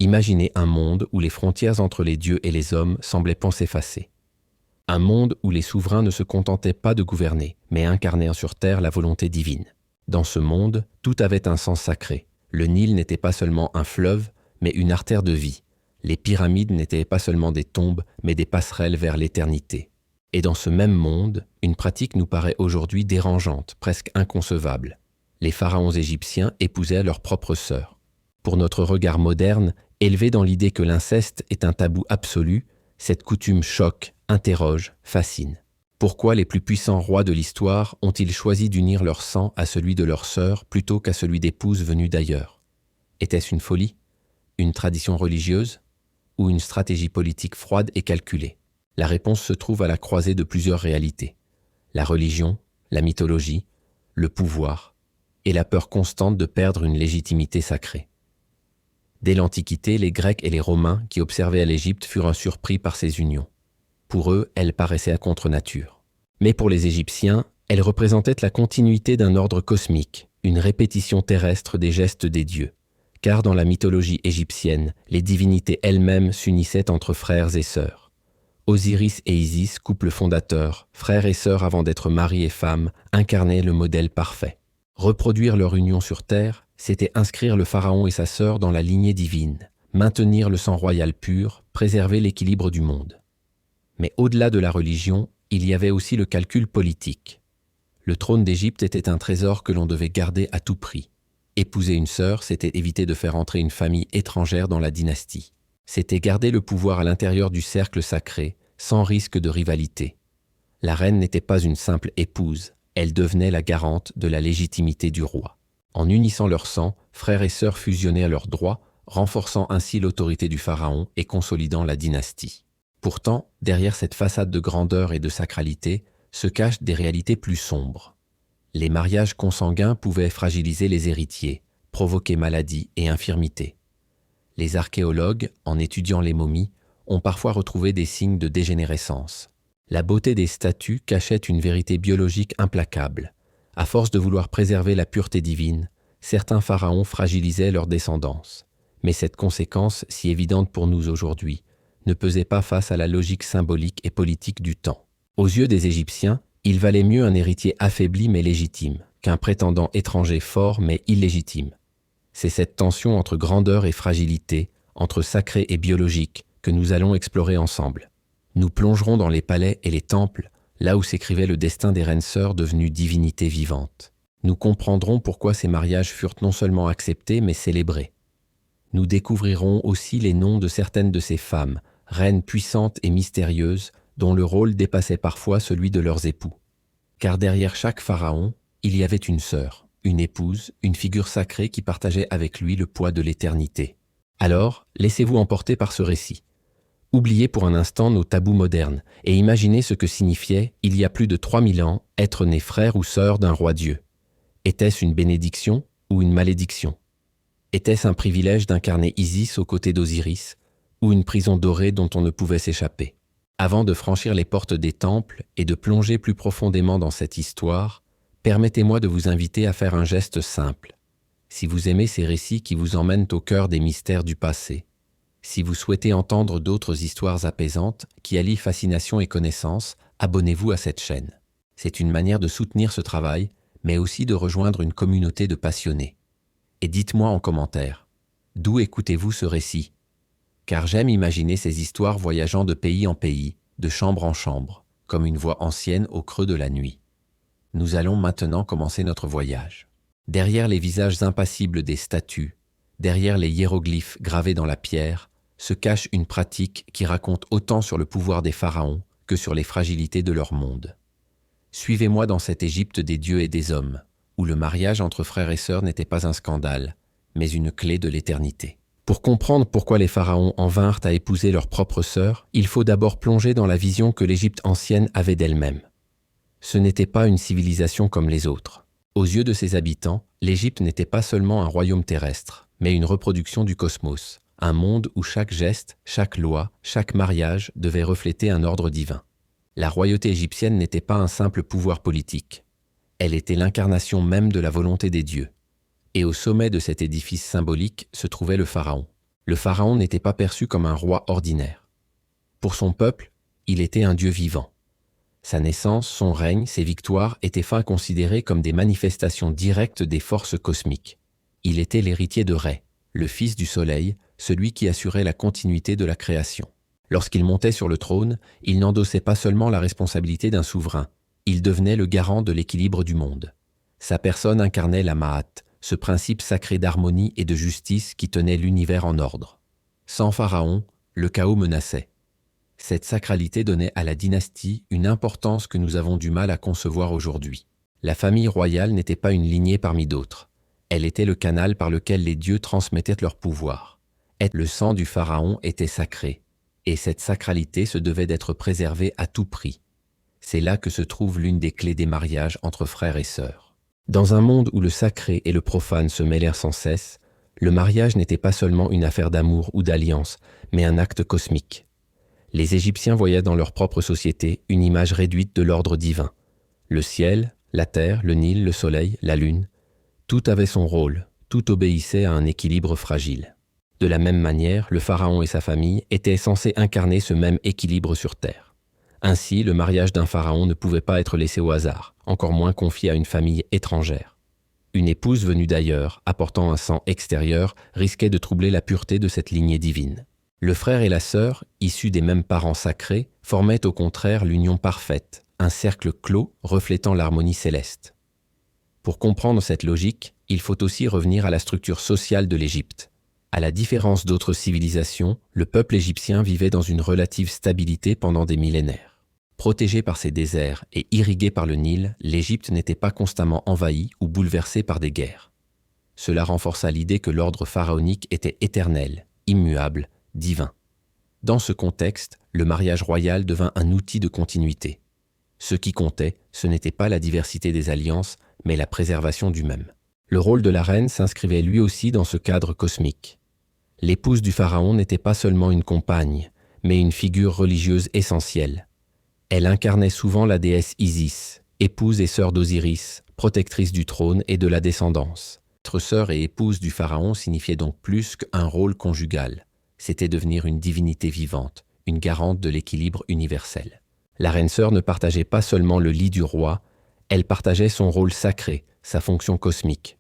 Imaginez un monde où les frontières entre les dieux et les hommes semblaient s'effacer. Un monde où les souverains ne se contentaient pas de gouverner, mais incarnèrent sur terre la volonté divine. Dans ce monde, tout avait un sens sacré. Le Nil n'était pas seulement un fleuve, mais une artère de vie. Les pyramides n'étaient pas seulement des tombes, mais des passerelles vers l'éternité. Et dans ce même monde, une pratique nous paraît aujourd'hui dérangeante, presque inconcevable. Les pharaons égyptiens épousaient leurs propres sœurs. Pour notre regard moderne, élevé dans l'idée que l'inceste est un tabou absolu, cette coutume choque, interroge, fascine. Pourquoi les plus puissants rois de l'histoire ont-ils choisi d'unir leur sang à celui de leurs sœurs plutôt qu'à celui d'épouses venues d'ailleurs? Était-ce une folie? Une tradition religieuse? Ou une stratégie politique froide et calculée? La réponse se trouve à la croisée de plusieurs réalités. La religion, la mythologie, le pouvoir et la peur constante de perdre une légitimité sacrée. Dès l'Antiquité, les Grecs et les Romains qui observaient l'Égypte furent surpris par ces unions. Pour eux, elles paraissaient contre nature. Mais pour les Égyptiens, elles représentaient la continuité d'un ordre cosmique, une répétition terrestre des gestes des dieux. Car dans la mythologie égyptienne, les divinités elles-mêmes s'unissaient entre frères et sœurs. Osiris et Isis, couple fondateur, frères et sœurs avant d'être mari et femme, incarnaient le modèle parfait. Reproduire leur union sur terre, c'était inscrire le pharaon et sa sœur dans la lignée divine, maintenir le sang royal pur, préserver l'équilibre du monde. Mais au-delà de la religion, il y avait aussi le calcul politique. Le trône d'Égypte était un trésor que l'on devait garder à tout prix. Épouser une sœur, c'était éviter de faire entrer une famille étrangère dans la dynastie. C'était garder le pouvoir à l'intérieur du cercle sacré, sans risque de rivalité. La reine n'était pas une simple épouse, elle devenait la garante de la légitimité du roi. En unissant leur sang, frères et sœurs fusionnaient à leurs droits, renforçant ainsi l'autorité du pharaon et consolidant la dynastie. Pourtant, derrière cette façade de grandeur et de sacralité, se cachent des réalités plus sombres. Les mariages consanguins pouvaient fragiliser les héritiers, provoquer maladies et infirmités. Les archéologues, en étudiant les momies, ont parfois retrouvé des signes de dégénérescence. La beauté des statues cachait une vérité biologique implacable. À force de vouloir préserver la pureté divine, certains pharaons fragilisaient leur descendance. Mais cette conséquence, si évidente pour nous aujourd'hui, ne pesait pas face à la logique symbolique et politique du temps. Aux yeux des Égyptiens, il valait mieux un héritier affaibli mais légitime, qu'un prétendant étranger fort mais illégitime. C'est cette tension entre grandeur et fragilité, entre sacré et biologique, que nous allons explorer ensemble. Nous plongerons dans les palais et les temples, là où s'écrivait le destin des reines sœurs devenues divinités vivantes. Nous comprendrons pourquoi ces mariages furent non seulement acceptés mais célébrés. Nous découvrirons aussi les noms de certaines de ces femmes, reines puissantes et mystérieuses, dont le rôle dépassait parfois celui de leurs époux. Car derrière chaque pharaon, il y avait une sœur, une épouse, une figure sacrée qui partageait avec lui le poids de l'éternité. Alors, laissez-vous emporter par ce récit. Oubliez pour un instant nos tabous modernes et imaginez ce que signifiait, il y a plus de 3000 ans, être né frère ou sœur d'un roi-dieu. Était-ce une bénédiction ou une malédiction? Était-ce un privilège d'incarner Isis aux côtés d'Osiris ou une prison dorée dont on ne pouvait s'échapper? Avant de franchir les portes des temples et de plonger plus profondément dans cette histoire, permettez-moi de vous inviter à faire un geste simple. Si vous aimez ces récits qui vous emmènent au cœur des mystères du passé, si vous souhaitez entendre d'autres histoires apaisantes qui allient fascination et connaissance, abonnez-vous à cette chaîne. C'est une manière de soutenir ce travail, mais aussi de rejoindre une communauté de passionnés. Et dites-moi en commentaire, d'où écoutez-vous ce récit? Car j'aime imaginer ces histoires voyageant de pays en pays, de chambre en chambre, comme une voix ancienne au creux de la nuit. Nous allons maintenant commencer notre voyage. Derrière les visages impassibles des statues, derrière les hiéroglyphes gravés dans la pierre, se cache une pratique qui raconte autant sur le pouvoir des pharaons que sur les fragilités de leur monde. Suivez-moi dans cette Égypte des dieux et des hommes, où le mariage entre frères et sœurs n'était pas un scandale, mais une clé de l'éternité. Pour comprendre pourquoi les pharaons en vinrent à épouser leurs propres sœurs, il faut d'abord plonger dans la vision que l'Égypte ancienne avait d'elle-même. Ce n'était pas une civilisation comme les autres. Aux yeux de ses habitants, l'Égypte n'était pas seulement un royaume terrestre, mais une reproduction du cosmos, un monde où chaque geste, chaque loi, chaque mariage devait refléter un ordre divin. La royauté égyptienne n'était pas un simple pouvoir politique. Elle était l'incarnation même de la volonté des dieux. Et au sommet de cet édifice symbolique se trouvait le pharaon. Le pharaon n'était pas perçu comme un roi ordinaire. Pour son peuple, il était un dieu vivant. Sa naissance, son règne, ses victoires étaient considérés comme des manifestations directes des forces cosmiques. Il était l'héritier de Rê, le fils du soleil, celui qui assurait la continuité de la création. Lorsqu'il montait sur le trône, il n'endossait pas seulement la responsabilité d'un souverain, il devenait le garant de l'équilibre du monde. Sa personne incarnait la Ma'at, ce principe sacré d'harmonie et de justice qui tenait l'univers en ordre. Sans Pharaon, le chaos menaçait. Cette sacralité donnait à la dynastie une importance que nous avons du mal à concevoir aujourd'hui. La famille royale n'était pas une lignée parmi d'autres. Elle était le canal par lequel les dieux transmettaient leur pouvoir. Le sang du pharaon était sacré, et cette sacralité se devait d'être préservée à tout prix. C'est là que se trouve l'une des clés des mariages entre frères et sœurs. Dans un monde où le sacré et le profane se mêlèrent sans cesse, le mariage n'était pas seulement une affaire d'amour ou d'alliance, mais un acte cosmique. Les Égyptiens voyaient dans leur propre société une image réduite de l'ordre divin. Le ciel, la terre, le Nil, le soleil, la lune, tout avait son rôle, tout obéissait à un équilibre fragile. De la même manière, le pharaon et sa famille étaient censés incarner ce même équilibre sur terre. Ainsi, le mariage d'un pharaon ne pouvait pas être laissé au hasard, encore moins confié à une famille étrangère. Une épouse venue d'ailleurs, apportant un sang extérieur, risquait de troubler la pureté de cette lignée divine. Le frère et la sœur, issus des mêmes parents sacrés, formaient au contraire l'union parfaite, un cercle clos reflétant l'harmonie céleste. Pour comprendre cette logique, il faut aussi revenir à la structure sociale de l'Égypte. À la différence d'autres civilisations, le peuple égyptien vivait dans une relative stabilité pendant des millénaires. Protégé par ses déserts et irrigué par le Nil, l'Égypte n'était pas constamment envahie ou bouleversée par des guerres. Cela renforça l'idée que l'ordre pharaonique était éternel, immuable, divin. Dans ce contexte, le mariage royal devint un outil de continuité. Ce qui comptait, ce n'était pas la diversité des alliances, mais la préservation du même. Le rôle de la reine s'inscrivait lui aussi dans ce cadre cosmique. L'épouse du pharaon n'était pas seulement une compagne, mais une figure religieuse essentielle. Elle incarnait souvent la déesse Isis, épouse et sœur d'Osiris, protectrice du trône et de la descendance. Être sœur et épouse du pharaon signifiait donc plus qu'un rôle conjugal. C'était devenir une divinité vivante, une garante de l'équilibre universel. La reine-sœur ne partageait pas seulement le lit du roi, elle partageait son rôle sacré, sa fonction cosmique.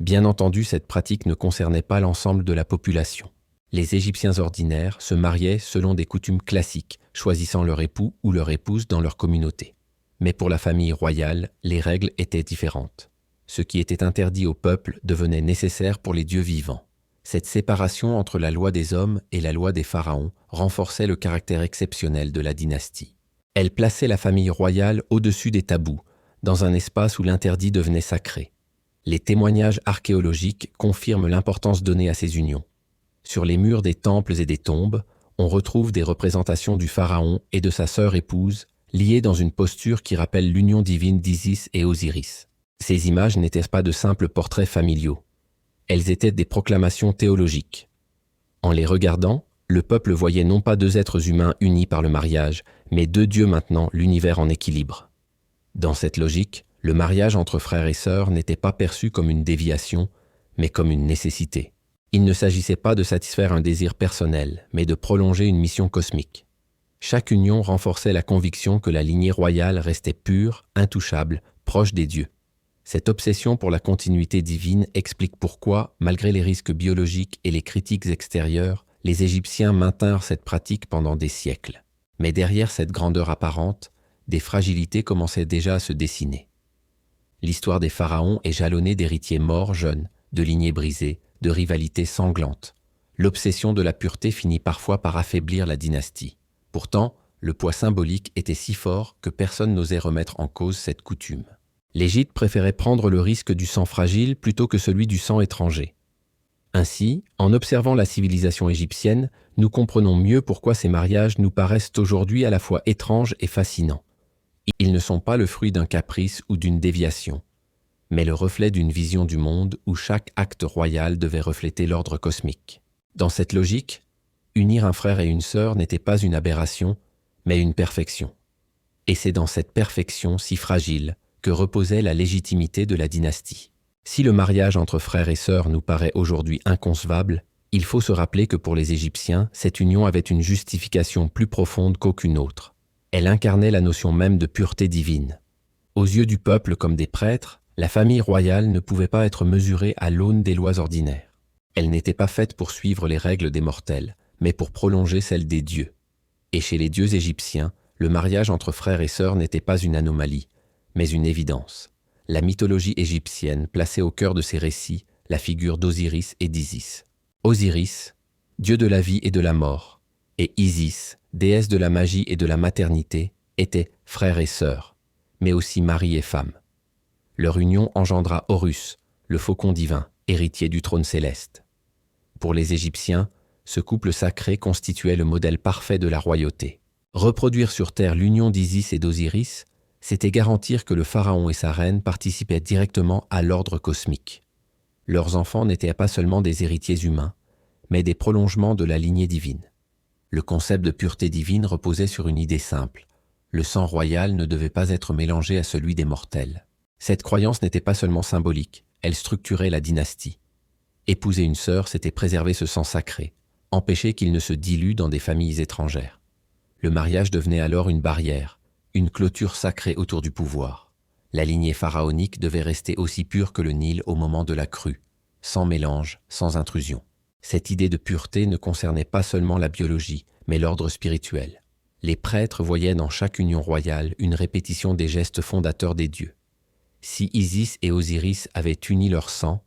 Bien entendu, cette pratique ne concernait pas l'ensemble de la population. Les Égyptiens ordinaires se mariaient selon des coutumes classiques, choisissant leur époux ou leur épouse dans leur communauté. Mais pour la famille royale, les règles étaient différentes. Ce qui était interdit au peuple devenait nécessaire pour les dieux vivants. Cette séparation entre la loi des hommes et la loi des pharaons renforçait le caractère exceptionnel de la dynastie. Elle plaçait la famille royale au-dessus des tabous, dans un espace où l'interdit devenait sacré. Les témoignages archéologiques confirment l'importance donnée à ces unions. Sur les murs des temples et des tombes, on retrouve des représentations du pharaon et de sa sœur épouse, liées dans une posture qui rappelle l'union divine d'Isis et Osiris. Ces images n'étaient pas de simples portraits familiaux. Elles étaient des proclamations théologiques. En les regardant, le peuple voyait non pas deux êtres humains unis par le mariage, mais deux dieux maintenant l'univers en équilibre. Dans cette logique, le mariage entre frères et sœurs n'était pas perçu comme une déviation, mais comme une nécessité. Il ne s'agissait pas de satisfaire un désir personnel, mais de prolonger une mission cosmique. Chaque union renforçait la conviction que la lignée royale restait pure, intouchable, proche des dieux. Cette obsession pour la continuité divine explique pourquoi, malgré les risques biologiques et les critiques extérieures, les Égyptiens maintinrent cette pratique pendant des siècles. Mais derrière cette grandeur apparente, des fragilités commençaient déjà à se dessiner. L'histoire des pharaons est jalonnée d'héritiers morts jeunes, de lignées brisées, de rivalités sanglantes. L'obsession de la pureté finit parfois par affaiblir la dynastie. Pourtant, le poids symbolique était si fort que personne n'osait remettre en cause cette coutume. L'Égypte préférait prendre le risque du sang fragile plutôt que celui du sang étranger. Ainsi, en observant la civilisation égyptienne, nous comprenons mieux pourquoi ces mariages nous paraissent aujourd'hui à la fois étranges et fascinants. Ils ne sont pas le fruit d'un caprice ou d'une déviation, mais le reflet d'une vision du monde où chaque acte royal devait refléter l'ordre cosmique. Dans cette logique, unir un frère et une sœur n'était pas une aberration, mais une perfection. Et c'est dans cette perfection si fragile que reposait la légitimité de la dynastie. Si le mariage entre frères et sœurs nous paraît aujourd'hui inconcevable, Il faut se rappeler que pour les Égyptiens, cette union avait une justification plus profonde qu'aucune autre. Elle incarnait la notion même de pureté divine. Aux yeux du peuple comme des prêtres, la famille royale ne pouvait pas être mesurée à l'aune des lois ordinaires. Elle n'était pas faite pour suivre les règles des mortels, mais pour prolonger celles des dieux. Et chez les dieux égyptiens, le mariage entre frères et sœurs n'était pas une anomalie, mais une évidence. La mythologie égyptienne plaçait au cœur de ces récits la figure d'Osiris et d'Isis. Osiris, dieu de la vie et de la mort, et Isis, déesse de la magie et de la maternité, étaient frères et sœurs, mais aussi mari et femme. Leur union engendra Horus, le faucon divin, héritier du trône céleste. Pour les Égyptiens, ce couple sacré constituait le modèle parfait de la royauté. Reproduire sur terre l'union d'Isis et d'Osiris, c'était garantir que le pharaon et sa reine participaient directement à l'ordre cosmique. Leurs enfants n'étaient pas seulement des héritiers humains, mais des prolongements de la lignée divine. Le concept de pureté divine reposait sur une idée simple. Le sang royal ne devait pas être mélangé à celui des mortels. Cette croyance n'était pas seulement symbolique, elle structurait la dynastie. Épouser une sœur, c'était préserver ce sang sacré, empêcher qu'il ne se dilue dans des familles étrangères. Le mariage devenait alors une barrière, une clôture sacrée autour du pouvoir. La lignée pharaonique devait rester aussi pure que le Nil au moment de la crue, sans mélange, sans intrusion. Cette idée de pureté ne concernait pas seulement la biologie, mais l'ordre spirituel. Les prêtres voyaient dans chaque union royale une répétition des gestes fondateurs des dieux. Si Isis et Osiris avaient uni leur sang,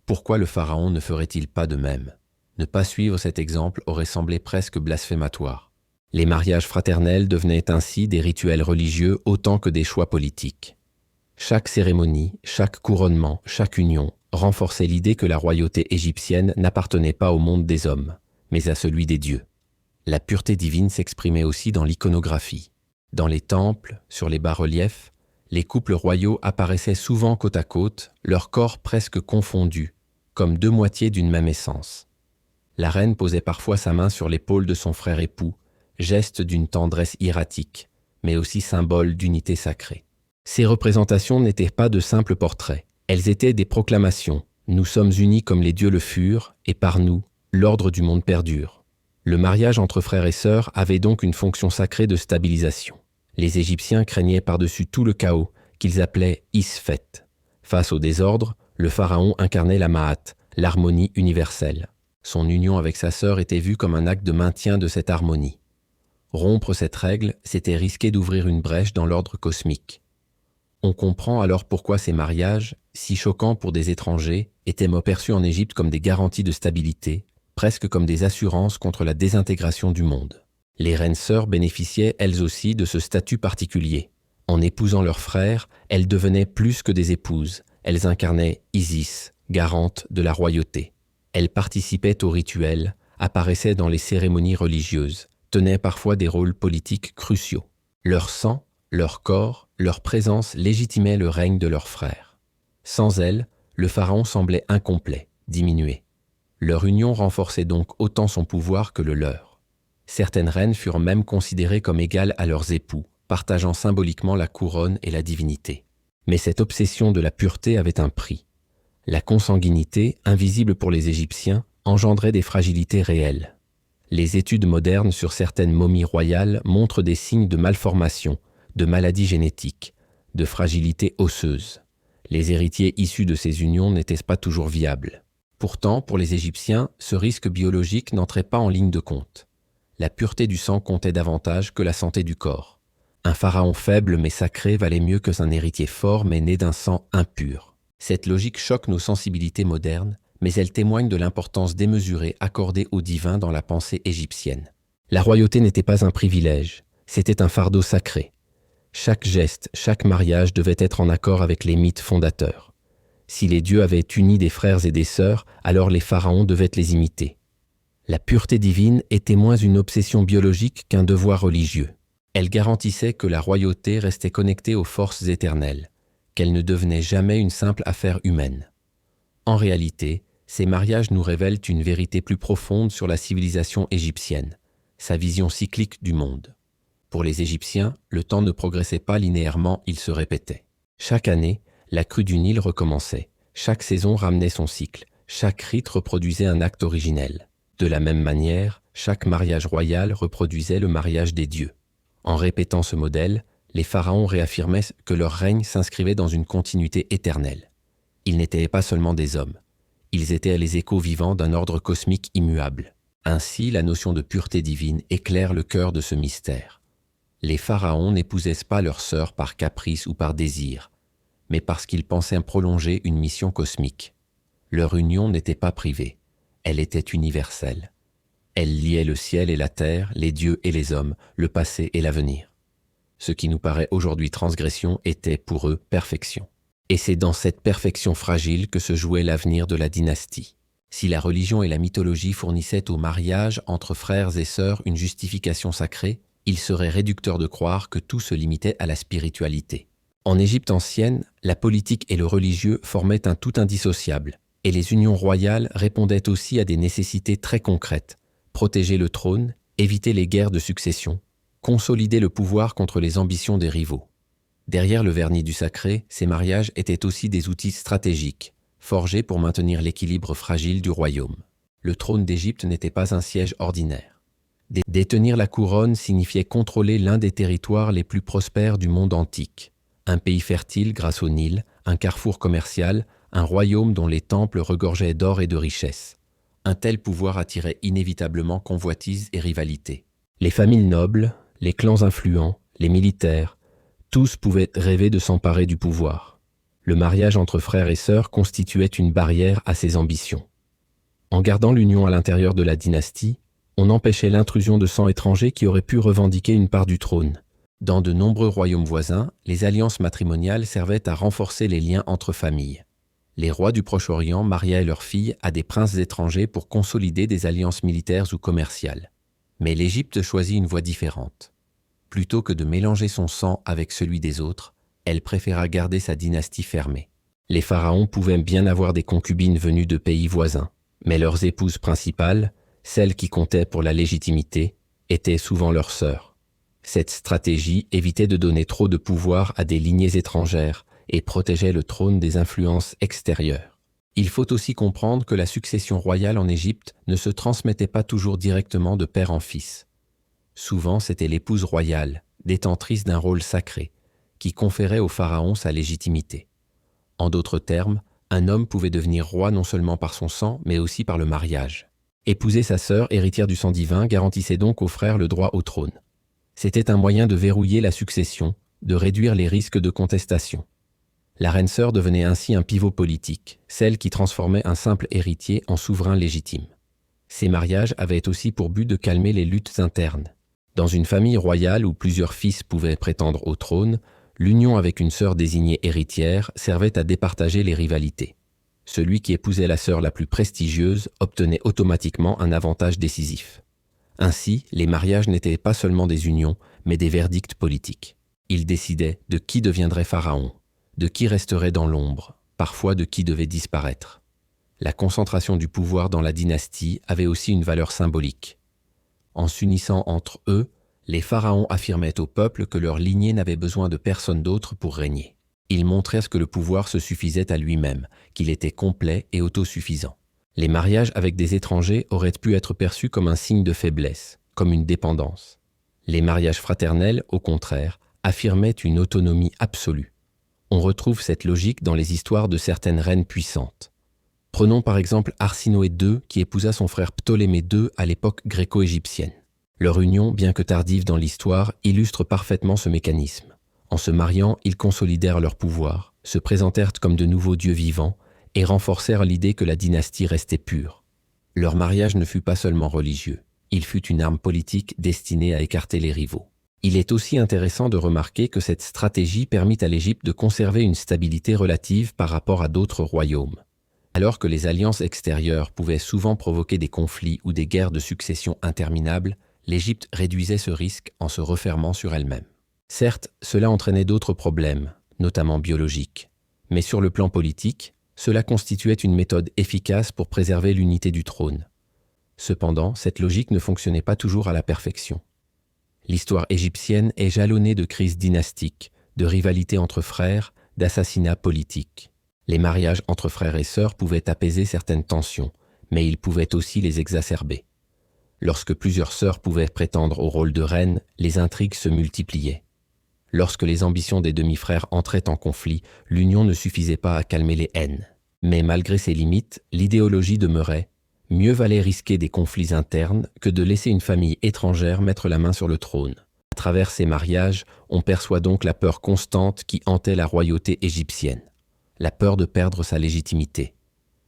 pourquoi le pharaon ne ferait-il pas de même? Ne pas suivre cet exemple aurait semblé presque blasphématoire. Les mariages fraternels devenaient ainsi des rituels religieux autant que des choix politiques. Chaque cérémonie, chaque couronnement, chaque union renforçait l'idée que la royauté égyptienne n'appartenait pas au monde des hommes, mais à celui des dieux. La pureté divine s'exprimait aussi dans l'iconographie. Dans les temples, sur les bas-reliefs, les couples royaux apparaissaient souvent côte à côte, leurs corps presque confondus, comme deux moitiés d'une même essence. La reine posait parfois sa main sur l'épaule de son frère époux, geste d'une tendresse hiératique, mais aussi symbole d'unité sacrée. Ces représentations n'étaient pas de simples portraits, elles étaient des proclamations. Nous sommes unis comme les dieux le furent, et par nous, l'ordre du monde perdure. Le mariage entre frères et sœurs avait donc une fonction sacrée de stabilisation. Les Égyptiens craignaient par-dessus tout le chaos, qu'ils appelaient Isfet. Face au désordre, le pharaon incarnait la Ma'at, l'harmonie universelle. Son union avec sa sœur était vue comme un acte de maintien de cette harmonie. Rompre cette règle, c'était risquer d'ouvrir une brèche dans l'ordre cosmique. On comprend alors pourquoi ces mariages, si choquants pour des étrangers, étaient perçus en Égypte comme des garanties de stabilité, presque comme des assurances contre la désintégration du monde. Les reines sœurs bénéficiaient elles aussi de ce statut particulier. En épousant leurs frères, elles devenaient plus que des épouses. Elles incarnaient Isis, garante de la royauté. Elles participaient aux rituels, apparaissaient dans les cérémonies religieuses, tenaient parfois des rôles politiques cruciaux. Leur sang, leur corps, leur présence légitimaient le règne de leurs frères. Sans elles, le pharaon semblait incomplet, diminué. Leur union renforçait donc autant son pouvoir que le leur. Certaines reines furent même considérées comme égales à leurs époux, partageant symboliquement la couronne et la divinité. Mais cette obsession de la pureté avait un prix. La consanguinité, invisible pour les Égyptiens, engendrait des fragilités réelles. Les études modernes sur certaines momies royales montrent des signes de malformation, de maladies génétiques, de fragilité osseuse. Les héritiers issus de ces unions n'étaient pas toujours viables. Pourtant, pour les Égyptiens, ce risque biologique n'entrait pas en ligne de compte. La pureté du sang comptait davantage que la santé du corps. Un pharaon faible mais sacré valait mieux qu'un héritier fort mais né d'un sang impur. Cette logique choque nos sensibilités modernes, mais elle témoigne de l'importance démesurée accordée au divin dans la pensée égyptienne. La royauté n'était pas un privilège, c'était un fardeau sacré. Chaque geste, chaque mariage devait être en accord avec les mythes fondateurs. Si les dieux avaient uni des frères et des sœurs, alors les pharaons devaient les imiter. La pureté divine était moins une obsession biologique qu'un devoir religieux. Elle garantissait que la royauté restait connectée aux forces éternelles, qu'elle ne devenait jamais une simple affaire humaine. En réalité, ces mariages nous révèlent une vérité plus profonde sur la civilisation égyptienne, sa vision cyclique du monde. Pour les Égyptiens, le temps ne progressait pas linéairement, il se répétait. Chaque année, la crue du Nil recommençait. Chaque saison ramenait son cycle. Chaque rite reproduisait un acte originel. De la même manière, chaque mariage royal reproduisait le mariage des dieux. En répétant ce modèle, les pharaons réaffirmaient que leur règne s'inscrivait dans une continuité éternelle. Ils n'étaient pas seulement des hommes, ils étaient les échos vivants d'un ordre cosmique immuable. Ainsi, la notion de pureté divine éclaire le cœur de ce mystère. Les pharaons n'épousaient pas leurs sœurs par caprice ou par désir, mais parce qu'ils pensaient prolonger une mission cosmique. Leur union n'était pas privée, elle était universelle. Elle liait le ciel et la terre, les dieux et les hommes, le passé et l'avenir. Ce qui nous paraît aujourd'hui transgression était pour eux perfection. Et c'est dans cette perfection fragile que se jouait l'avenir de la dynastie. Si la religion et la mythologie fournissaient au mariage entre frères et sœurs une justification sacrée, il serait réducteur de croire que tout se limitait à la spiritualité. En Égypte ancienne, la politique et le religieux formaient un tout indissociable, et les unions royales répondaient aussi à des nécessités très concrètes: protéger le trône, éviter les guerres de succession, consolider le pouvoir contre les ambitions des rivaux. Derrière le vernis du sacré, ces mariages étaient aussi des outils stratégiques, forgés pour maintenir l'équilibre fragile du royaume. Le trône d'Égypte n'était pas un siège ordinaire. Détenir la couronne signifiait contrôler l'un des territoires les plus prospères du monde antique. Un pays fertile grâce au Nil, un carrefour commercial, un royaume dont les temples regorgeaient d'or et de richesses. Un tel pouvoir attirait inévitablement convoitises et rivalités. Les familles nobles, les clans influents, les militaires, tous pouvaient rêver de s'emparer du pouvoir. Le mariage entre frères et sœurs constituait une barrière à ces ambitions. En gardant l'union à l'intérieur de la dynastie, on empêchait l'intrusion de sang étrangers qui auraient pu revendiquer une part du trône. Dans de nombreux royaumes voisins, les alliances matrimoniales servaient à renforcer les liens entre familles. Les rois du Proche-Orient mariaient leurs filles à des princes étrangers pour consolider des alliances militaires ou commerciales. Mais l'Égypte choisit une voie différente. Plutôt que de mélanger son sang avec celui des autres, elle préféra garder sa dynastie fermée. Les pharaons pouvaient bien avoir des concubines venues de pays voisins, mais leurs épouses principales, celles qui comptaient pour la légitimité, étaient souvent leurs sœurs. Cette stratégie évitait de donner trop de pouvoir à des lignées étrangères et protégeait le trône des influences extérieures. Il faut aussi comprendre que la succession royale en Égypte ne se transmettait pas toujours directement de père en fils. Souvent, c'était l'épouse royale, détentrice d'un rôle sacré, qui conférait au pharaon sa légitimité. En d'autres termes, un homme pouvait devenir roi non seulement par son sang, mais aussi par le mariage. Épouser sa sœur, héritière du sang divin, garantissait donc aux frères le droit au trône. C'était un moyen de verrouiller la succession, de réduire les risques de contestation. La reine sœur devenait ainsi un pivot politique, celle qui transformait un simple héritier en souverain légitime. Ces mariages avaient aussi pour but de calmer les luttes internes. Dans une famille royale où plusieurs fils pouvaient prétendre au trône, l'union avec une sœur désignée héritière servait à départager les rivalités. Celui qui épousait la sœur la plus prestigieuse obtenait automatiquement un avantage décisif. Ainsi, les mariages n'étaient pas seulement des unions, mais des verdicts politiques. Ils décidaient de qui deviendrait pharaon, de qui resterait dans l'ombre, parfois de qui devait disparaître. La concentration du pouvoir dans la dynastie avait aussi une valeur symbolique. En s'unissant entre eux, les pharaons affirmaient au peuple que leur lignée n'avait besoin de personne d'autre pour régner. Ils montraient que le pouvoir se suffisait à lui-même, qu'il était complet et autosuffisant. Les mariages avec des étrangers auraient pu être perçus comme un signe de faiblesse, comme une dépendance. Les mariages fraternels, au contraire, affirmaient une autonomie absolue. On retrouve cette logique dans les histoires de certaines reines puissantes. Prenons par exemple Arsinoé II qui épousa son frère Ptolémée II à l'époque gréco-égyptienne. Leur union, bien que tardive dans l'histoire, illustre parfaitement ce mécanisme. En se mariant, ils consolidèrent leur pouvoir, se présentèrent comme de nouveaux dieux vivants et renforcèrent l'idée que la dynastie restait pure. Leur mariage ne fut pas seulement religieux, il fut une arme politique destinée à écarter les rivaux. Il est aussi intéressant de remarquer que cette stratégie permit à l'Égypte de conserver une stabilité relative par rapport à d'autres royaumes. Alors que les alliances extérieures pouvaient souvent provoquer des conflits ou des guerres de succession interminables, l'Égypte réduisait ce risque en se refermant sur elle-même. Certes, cela entraînait d'autres problèmes, notamment biologiques, mais sur le plan politique, cela constituait une méthode efficace pour préserver l'unité du trône. Cependant, cette logique ne fonctionnait pas toujours à la perfection. L'histoire égyptienne est jalonnée de crises dynastiques, de rivalités entre frères, d'assassinats politiques. Les mariages entre frères et sœurs pouvaient apaiser certaines tensions, mais ils pouvaient aussi les exacerber. Lorsque plusieurs sœurs pouvaient prétendre au rôle de reine, les intrigues se multipliaient. Lorsque les ambitions des demi-frères entraient en conflit, l'union ne suffisait pas à calmer les haines. Mais malgré ses limites, l'idéologie demeurait « mieux valait risquer des conflits internes que de laisser une famille étrangère mettre la main sur le trône ». À travers ces mariages, on perçoit donc la peur constante qui hantait la royauté égyptienne. La peur de perdre sa légitimité.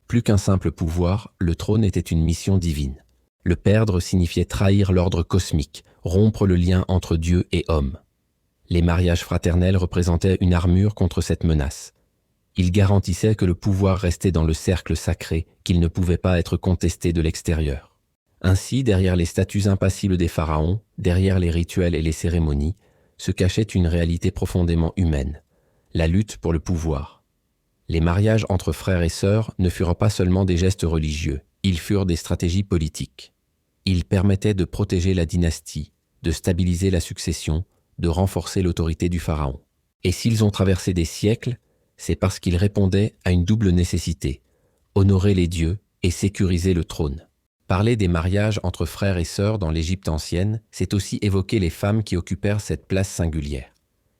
Plus qu'un simple pouvoir, le trône était une mission divine. Le perdre signifiait trahir l'ordre cosmique, rompre le lien entre Dieu et homme. Les mariages fraternels représentaient une armure contre cette menace. Ils garantissaient que le pouvoir restait dans le cercle sacré, qu'il ne pouvait pas être contesté de l'extérieur. Ainsi, derrière les statues impassibles des pharaons, derrière les rituels et les cérémonies, se cachait une réalité profondément humaine, la lutte pour le pouvoir. Les mariages entre frères et sœurs ne furent pas seulement des gestes religieux, ils furent des stratégies politiques. Ils permettaient de protéger la dynastie, de stabiliser la succession, de renforcer l'autorité du pharaon. Et s'ils ont traversé des siècles, c'est parce qu'ils répondaient à une double nécessité, honorer les dieux et sécuriser le trône. Parler des mariages entre frères et sœurs dans l'Égypte ancienne, c'est aussi évoquer les femmes qui occupèrent cette place singulière.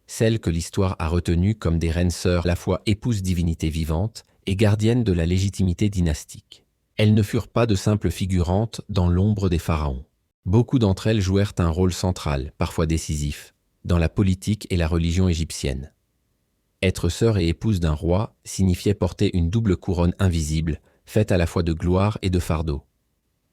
Celles que l'histoire a retenues comme des reines sœurs à la fois épouses divinités vivantes et gardiennes de la légitimité dynastique. Elles ne furent pas de simples figurantes dans l'ombre des pharaons. Beaucoup d'entre elles jouèrent un rôle central, parfois décisif, dans la politique et la religion égyptienne. Être sœur et épouse d'un roi signifiait porter une double couronne invisible, faite à la fois de gloire et de fardeau.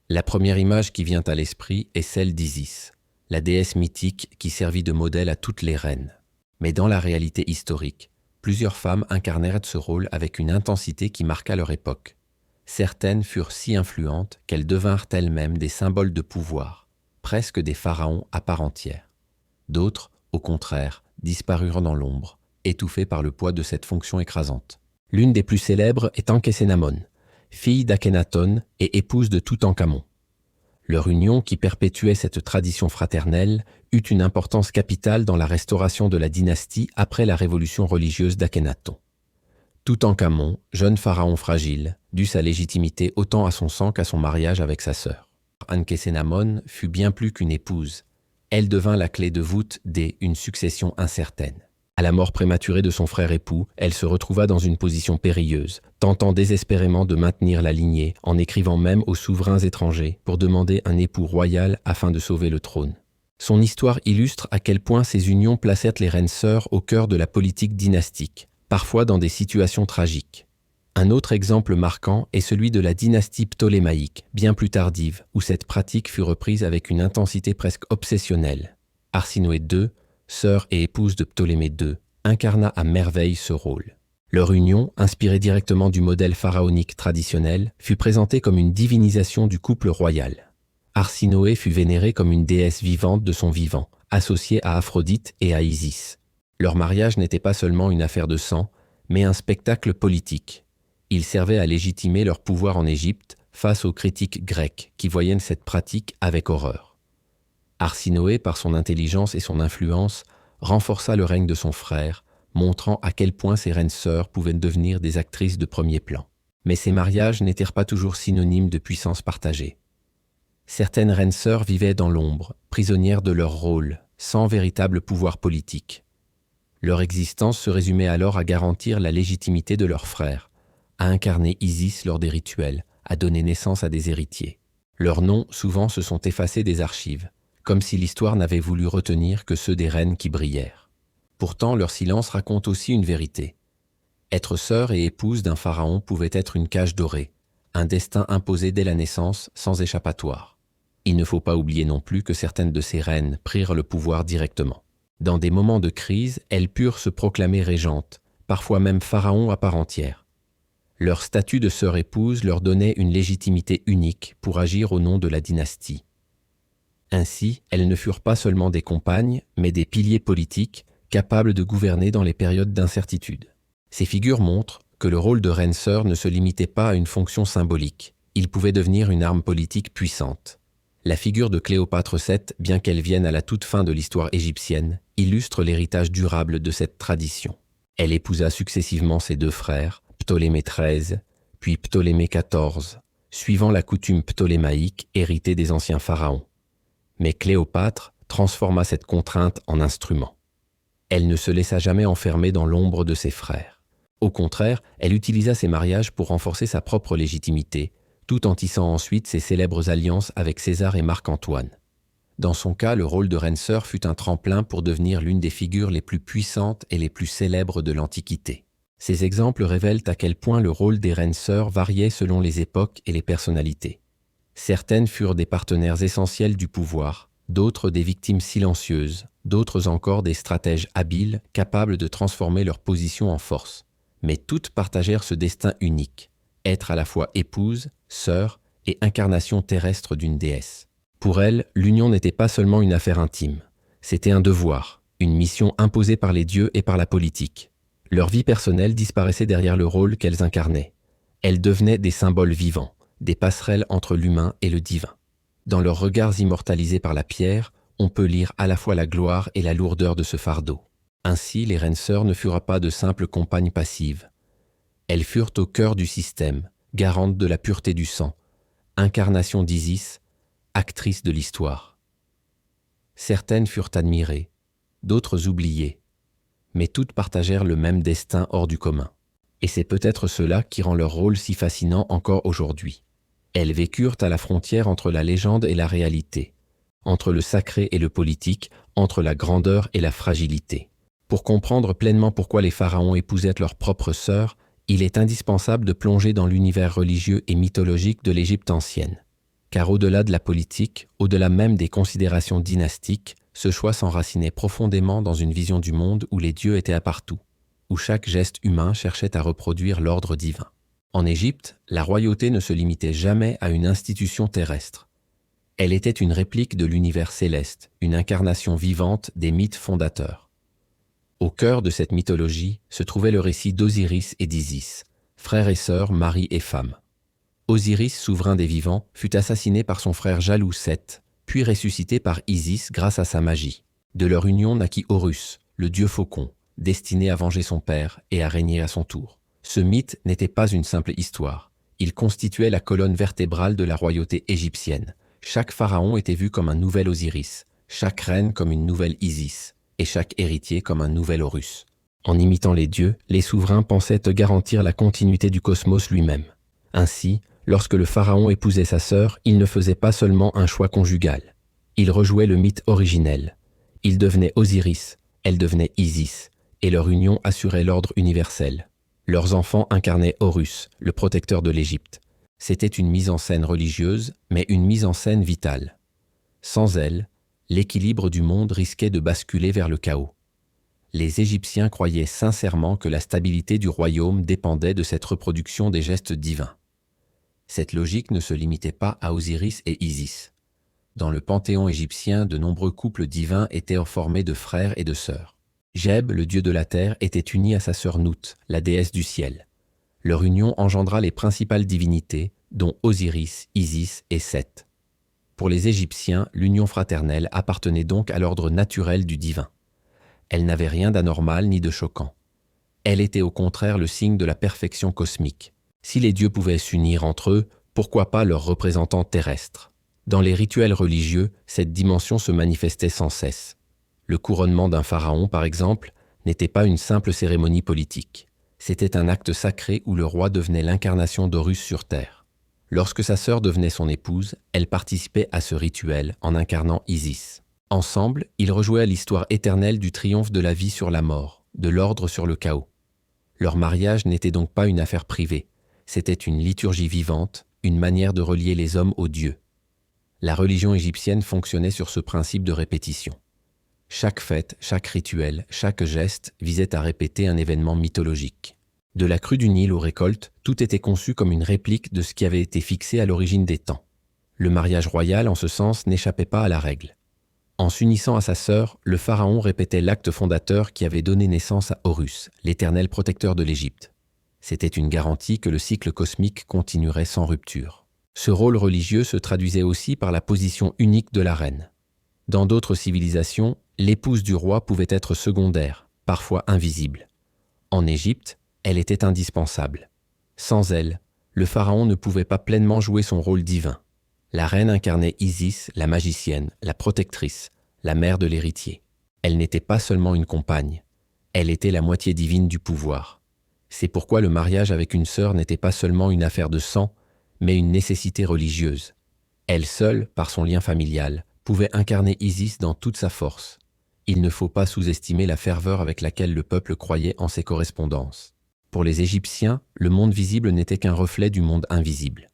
La première image qui vient à l'esprit est celle d'Isis, la déesse mythique qui servit de modèle à toutes les reines. Mais dans la réalité historique, plusieurs femmes incarnèrent ce rôle avec une intensité qui marqua leur époque. Certaines furent si influentes qu'elles devinrent elles-mêmes des symboles de pouvoir, presque des pharaons à part entière. D'autres, au contraire, disparurent dans l'ombre, étouffées par le poids de cette fonction écrasante. L'une des plus célèbres est Ankhésénamon, fille d'Akhénaton et épouse de Toutankhamon. Leur union, qui perpétuait cette tradition fraternelle, eut une importance capitale dans la restauration de la dynastie après la révolution religieuse d'Akhénaton. Toutankhamon, jeune pharaon fragile, dut sa légitimité autant à son sang qu'à son mariage avec sa sœur. Ankhésénamon fut bien plus qu'une épouse. Elle devint la clé de voûte d'une succession incertaine. À la mort prématurée de son frère époux, elle se retrouva dans une position périlleuse, tentant désespérément de maintenir la lignée, en écrivant même aux souverains étrangers pour demander un époux royal afin de sauver le trône. Son histoire illustre à quel point ces unions placèrent les reines sœurs au cœur de la politique dynastique, parfois dans des situations tragiques. Un autre exemple marquant est celui de la dynastie ptolémaïque, bien plus tardive, où cette pratique fut reprise avec une intensité presque obsessionnelle. Arsinoé II, sœur et épouse de Ptolémée II, incarna à merveille ce rôle. Leur union, inspirée directement du modèle pharaonique traditionnel, fut présentée comme une divinisation du couple royal. Arsinoé fut vénérée comme une déesse vivante de son vivant, associée à Aphrodite et à Isis. Leur mariage n'était pas seulement une affaire de sang, mais un spectacle politique. Il servait à légitimer leur pouvoir en Égypte face aux critiques grecs qui voyaient cette pratique avec horreur. Arsinoé, par son intelligence et son influence, renforça le règne de son frère, montrant à quel point ses reines sœurs pouvaient devenir des actrices de premier plan. Mais ces mariages n'étaient pas toujours synonymes de puissance partagée. Certaines reines sœurs vivaient dans l'ombre, prisonnières de leur rôle, sans véritable pouvoir politique. Leur existence se résumait alors à garantir la légitimité de leurs frères, à incarner Isis lors des rituels, à donner naissance à des héritiers. Leurs noms, souvent, se sont effacés des archives, comme si l'histoire n'avait voulu retenir que ceux des reines qui brillèrent. Pourtant, leur silence raconte aussi une vérité. Être sœur et épouse d'un pharaon pouvait être une cage dorée, un destin imposé dès la naissance, sans échappatoire. Il ne faut pas oublier non plus que certaines de ces reines prirent le pouvoir directement. Dans des moments de crise, elles purent se proclamer régentes, parfois même pharaons à part entière. Leur statut de sœur épouse leur donnait une légitimité unique pour agir au nom de la dynastie. Ainsi, elles ne furent pas seulement des compagnes, mais des piliers politiques capables de gouverner dans les périodes d'incertitude. Ces figures montrent que le rôle de reine sœur ne se limitait pas à une fonction symbolique. Il pouvait devenir une arme politique puissante. La figure de Cléopâtre VII, bien qu'elle vienne à la toute fin de l'histoire égyptienne, illustre l'héritage durable de cette tradition. Elle épousa successivement ses deux frères, Ptolémée XIII, puis Ptolémée XIV, suivant la coutume ptolémaïque héritée des anciens pharaons. Mais Cléopâtre transforma cette contrainte en instrument. Elle ne se laissa jamais enfermer dans l'ombre de ses frères. Au contraire, elle utilisa ses mariages pour renforcer sa propre légitimité, tout en tissant ensuite ses célèbres alliances avec César et Marc-Antoine. Dans son cas, le rôle de reine sœur fut un tremplin pour devenir l'une des figures les plus puissantes et les plus célèbres de l'Antiquité. Ces exemples révèlent à quel point le rôle des reines sœurs variait selon les époques et les personnalités. Certaines furent des partenaires essentiels du pouvoir, d'autres des victimes silencieuses, d'autres encore des stratèges habiles capables de transformer leur position en force. Mais toutes partagèrent ce destin unique, être à la fois épouse, sœur et incarnation terrestre d'une déesse. Pour elles, l'union n'était pas seulement une affaire intime, c'était un devoir, une mission imposée par les dieux et par la politique. Leur vie personnelle disparaissait derrière le rôle qu'elles incarnaient. Elles devenaient des symboles vivants, des passerelles entre l'humain et le divin. Dans leurs regards immortalisés par la pierre, on peut lire à la fois la gloire et la lourdeur de ce fardeau. Ainsi, les reines sœurs ne furent pas de simples compagnes passives. Elles furent au cœur du système, garantes de la pureté du sang, incarnation d'Isis, actrices de l'histoire. Certaines furent admirées, d'autres oubliées, mais toutes partagèrent le même destin hors du commun. Et c'est peut-être cela qui rend leur rôle si fascinant encore aujourd'hui. Elles vécurent à la frontière entre la légende et la réalité, entre le sacré et le politique, entre la grandeur et la fragilité. Pour comprendre pleinement pourquoi les pharaons épousaient leurs propres sœurs, il est indispensable de plonger dans l'univers religieux et mythologique de l'Égypte ancienne. Car au-delà de la politique, au-delà même des considérations dynastiques, ce choix s'enracinait profondément dans une vision du monde où les dieux étaient à partout, où chaque geste humain cherchait à reproduire l'ordre divin. En Égypte, la royauté ne se limitait jamais à une institution terrestre. Elle était une réplique de l'univers céleste, une incarnation vivante des mythes fondateurs. Au cœur de cette mythologie se trouvait le récit d'Osiris et d'Isis, frères et sœurs, mari et femme. Osiris, souverain des vivants, fut assassiné par son frère jaloux Seth, puis ressuscité par Isis grâce à sa magie. De leur union naquit Horus, le dieu faucon, destiné à venger son père et à régner à son tour. Ce mythe n'était pas une simple histoire. Il constituait la colonne vertébrale de la royauté égyptienne. Chaque pharaon était vu comme un nouvel Osiris, chaque reine comme une nouvelle Isis, et chaque héritier comme un nouvel Horus. En imitant les dieux, les souverains pensaient garantir la continuité du cosmos lui-même. Ainsi, lorsque le pharaon épousait sa sœur, il ne faisait pas seulement un choix conjugal. Il rejouait le mythe originel. Il devenait Osiris, elle devenait Isis, et leur union assurait l'ordre universel. Leurs enfants incarnaient Horus, le protecteur de l'Égypte. C'était une mise en scène religieuse, mais une mise en scène vitale. Sans elle, l'équilibre du monde risquait de basculer vers le chaos. Les Égyptiens croyaient sincèrement que la stabilité du royaume dépendait de cette reproduction des gestes divins. Cette logique ne se limitait pas à Osiris et Isis. Dans le panthéon égyptien, de nombreux couples divins étaient formés de frères et de sœurs. Geb, le dieu de la terre, était uni à sa sœur Nout, la déesse du ciel. Leur union engendra les principales divinités, dont Osiris, Isis et Seth. Pour les Égyptiens, l'union fraternelle appartenait donc à l'ordre naturel du divin. Elle n'avait rien d'anormal ni de choquant. Elle était au contraire le signe de la perfection cosmique. Si les dieux pouvaient s'unir entre eux, pourquoi pas leurs représentants terrestres? Dans les rituels religieux, cette dimension se manifestait sans cesse. Le couronnement d'un pharaon, par exemple, n'était pas une simple cérémonie politique. C'était un acte sacré où le roi devenait l'incarnation d'Horus sur terre. Lorsque sa sœur devenait son épouse, elle participait à ce rituel en incarnant Isis. Ensemble, ils rejouaient à l'histoire éternelle du triomphe de la vie sur la mort, de l'ordre sur le chaos. Leur mariage n'était donc pas une affaire privée, c'était une liturgie vivante, une manière de relier les hommes aux dieux. La religion égyptienne fonctionnait sur ce principe de répétition. Chaque fête, chaque rituel, chaque geste visait à répéter un événement mythologique. De la crue du Nil aux récoltes, tout était conçu comme une réplique de ce qui avait été fixé à l'origine des temps. Le mariage royal, en ce sens, n'échappait pas à la règle. En s'unissant à sa sœur, le pharaon répétait l'acte fondateur qui avait donné naissance à Horus, l'éternel protecteur de l'Égypte. C'était une garantie que le cycle cosmique continuerait sans rupture. Ce rôle religieux se traduisait aussi par la position unique de la reine. Dans d'autres civilisations, l'épouse du roi pouvait être secondaire, parfois invisible. En Égypte, elle était indispensable. Sans elle, le pharaon ne pouvait pas pleinement jouer son rôle divin. La reine incarnait Isis, la magicienne, la protectrice, la mère de l'héritier. Elle n'était pas seulement une compagne, elle était la moitié divine du pouvoir. C'est pourquoi le mariage avec une sœur n'était pas seulement une affaire de sang, mais une nécessité religieuse. Elle seule, par son lien familial, pouvait incarner Isis dans toute sa force. Il ne faut pas sous-estimer la ferveur avec laquelle le peuple croyait en ses correspondances. Pour les Égyptiens, le monde visible n'était qu'un reflet du monde invisible.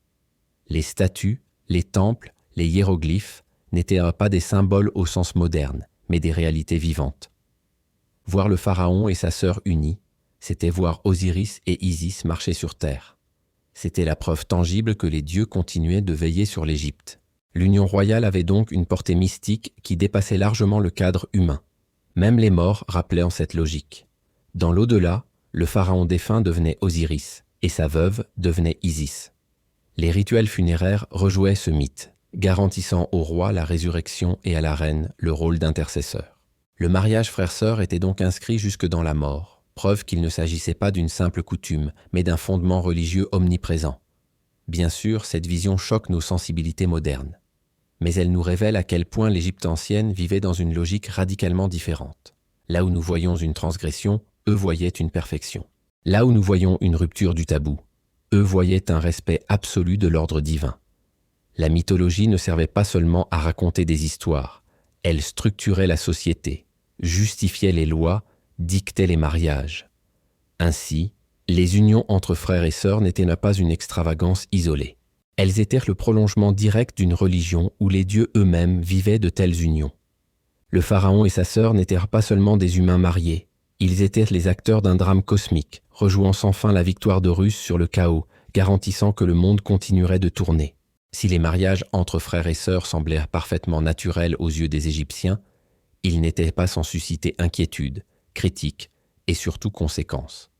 Les statues, les temples, les hiéroglyphes n'étaient pas des symboles au sens moderne, mais des réalités vivantes. Voir le pharaon et sa sœur unis, c'était voir Osiris et Isis marcher sur terre. C'était la preuve tangible que les dieux continuaient de veiller sur l'Égypte. L'union royale avait donc une portée mystique qui dépassait largement le cadre humain. Même les morts rappelaient en cette logique. Dans l'au-delà, le pharaon défunt devenait Osiris et sa veuve devenait Isis. Les rituels funéraires rejouaient ce mythe, garantissant au roi la résurrection et à la reine le rôle d'intercesseur. Le mariage frère-sœur était donc inscrit jusque dans la mort, preuve qu'il ne s'agissait pas d'une simple coutume, mais d'un fondement religieux omniprésent. Bien sûr, cette vision choque nos sensibilités modernes, mais elle nous révèle à quel point l'Égypte ancienne vivait dans une logique radicalement différente. Là où nous voyons une transgression, eux voyaient une perfection. Là où nous voyons une rupture du tabou, eux voyaient un respect absolu de l'ordre divin. La mythologie ne servait pas seulement à raconter des histoires, elle structurait la société, justifiait les lois, dictait les mariages. Ainsi, les unions entre frères et sœurs n'étaient pas une extravagance isolée. Elles étaient le prolongement direct d'une religion où les dieux eux-mêmes vivaient de telles unions. Le pharaon et sa sœur n'étaient pas seulement des humains mariés, ils étaient les acteurs d'un drame cosmique, rejouant sans fin la victoire d'Horus sur le chaos, garantissant que le monde continuerait de tourner. Si les mariages entre frères et sœurs semblaient parfaitement naturels aux yeux des Égyptiens, ils n'étaient pas sans susciter inquiétude, critique et surtout conséquences.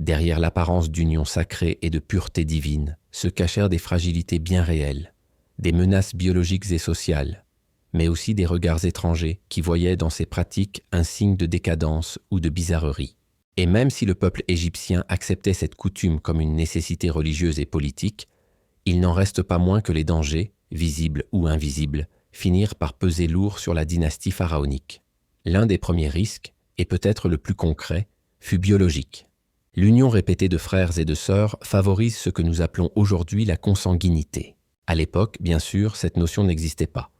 Derrière l'apparence d'union sacrée et de pureté divine se cachèrent des fragilités bien réelles, des menaces biologiques et sociales, mais aussi des regards étrangers qui voyaient dans ces pratiques un signe de décadence ou de bizarrerie. Et même si le peuple égyptien acceptait cette coutume comme une nécessité religieuse et politique, il n'en reste pas moins que les dangers, visibles ou invisibles, finirent par peser lourd sur la dynastie pharaonique. L'un des premiers risques, et peut-être le plus concret, fut biologique. L'union répétée de frères et de sœurs favorise ce que nous appelons aujourd'hui la consanguinité. À l'époque, bien sûr, cette notion n'existait pas.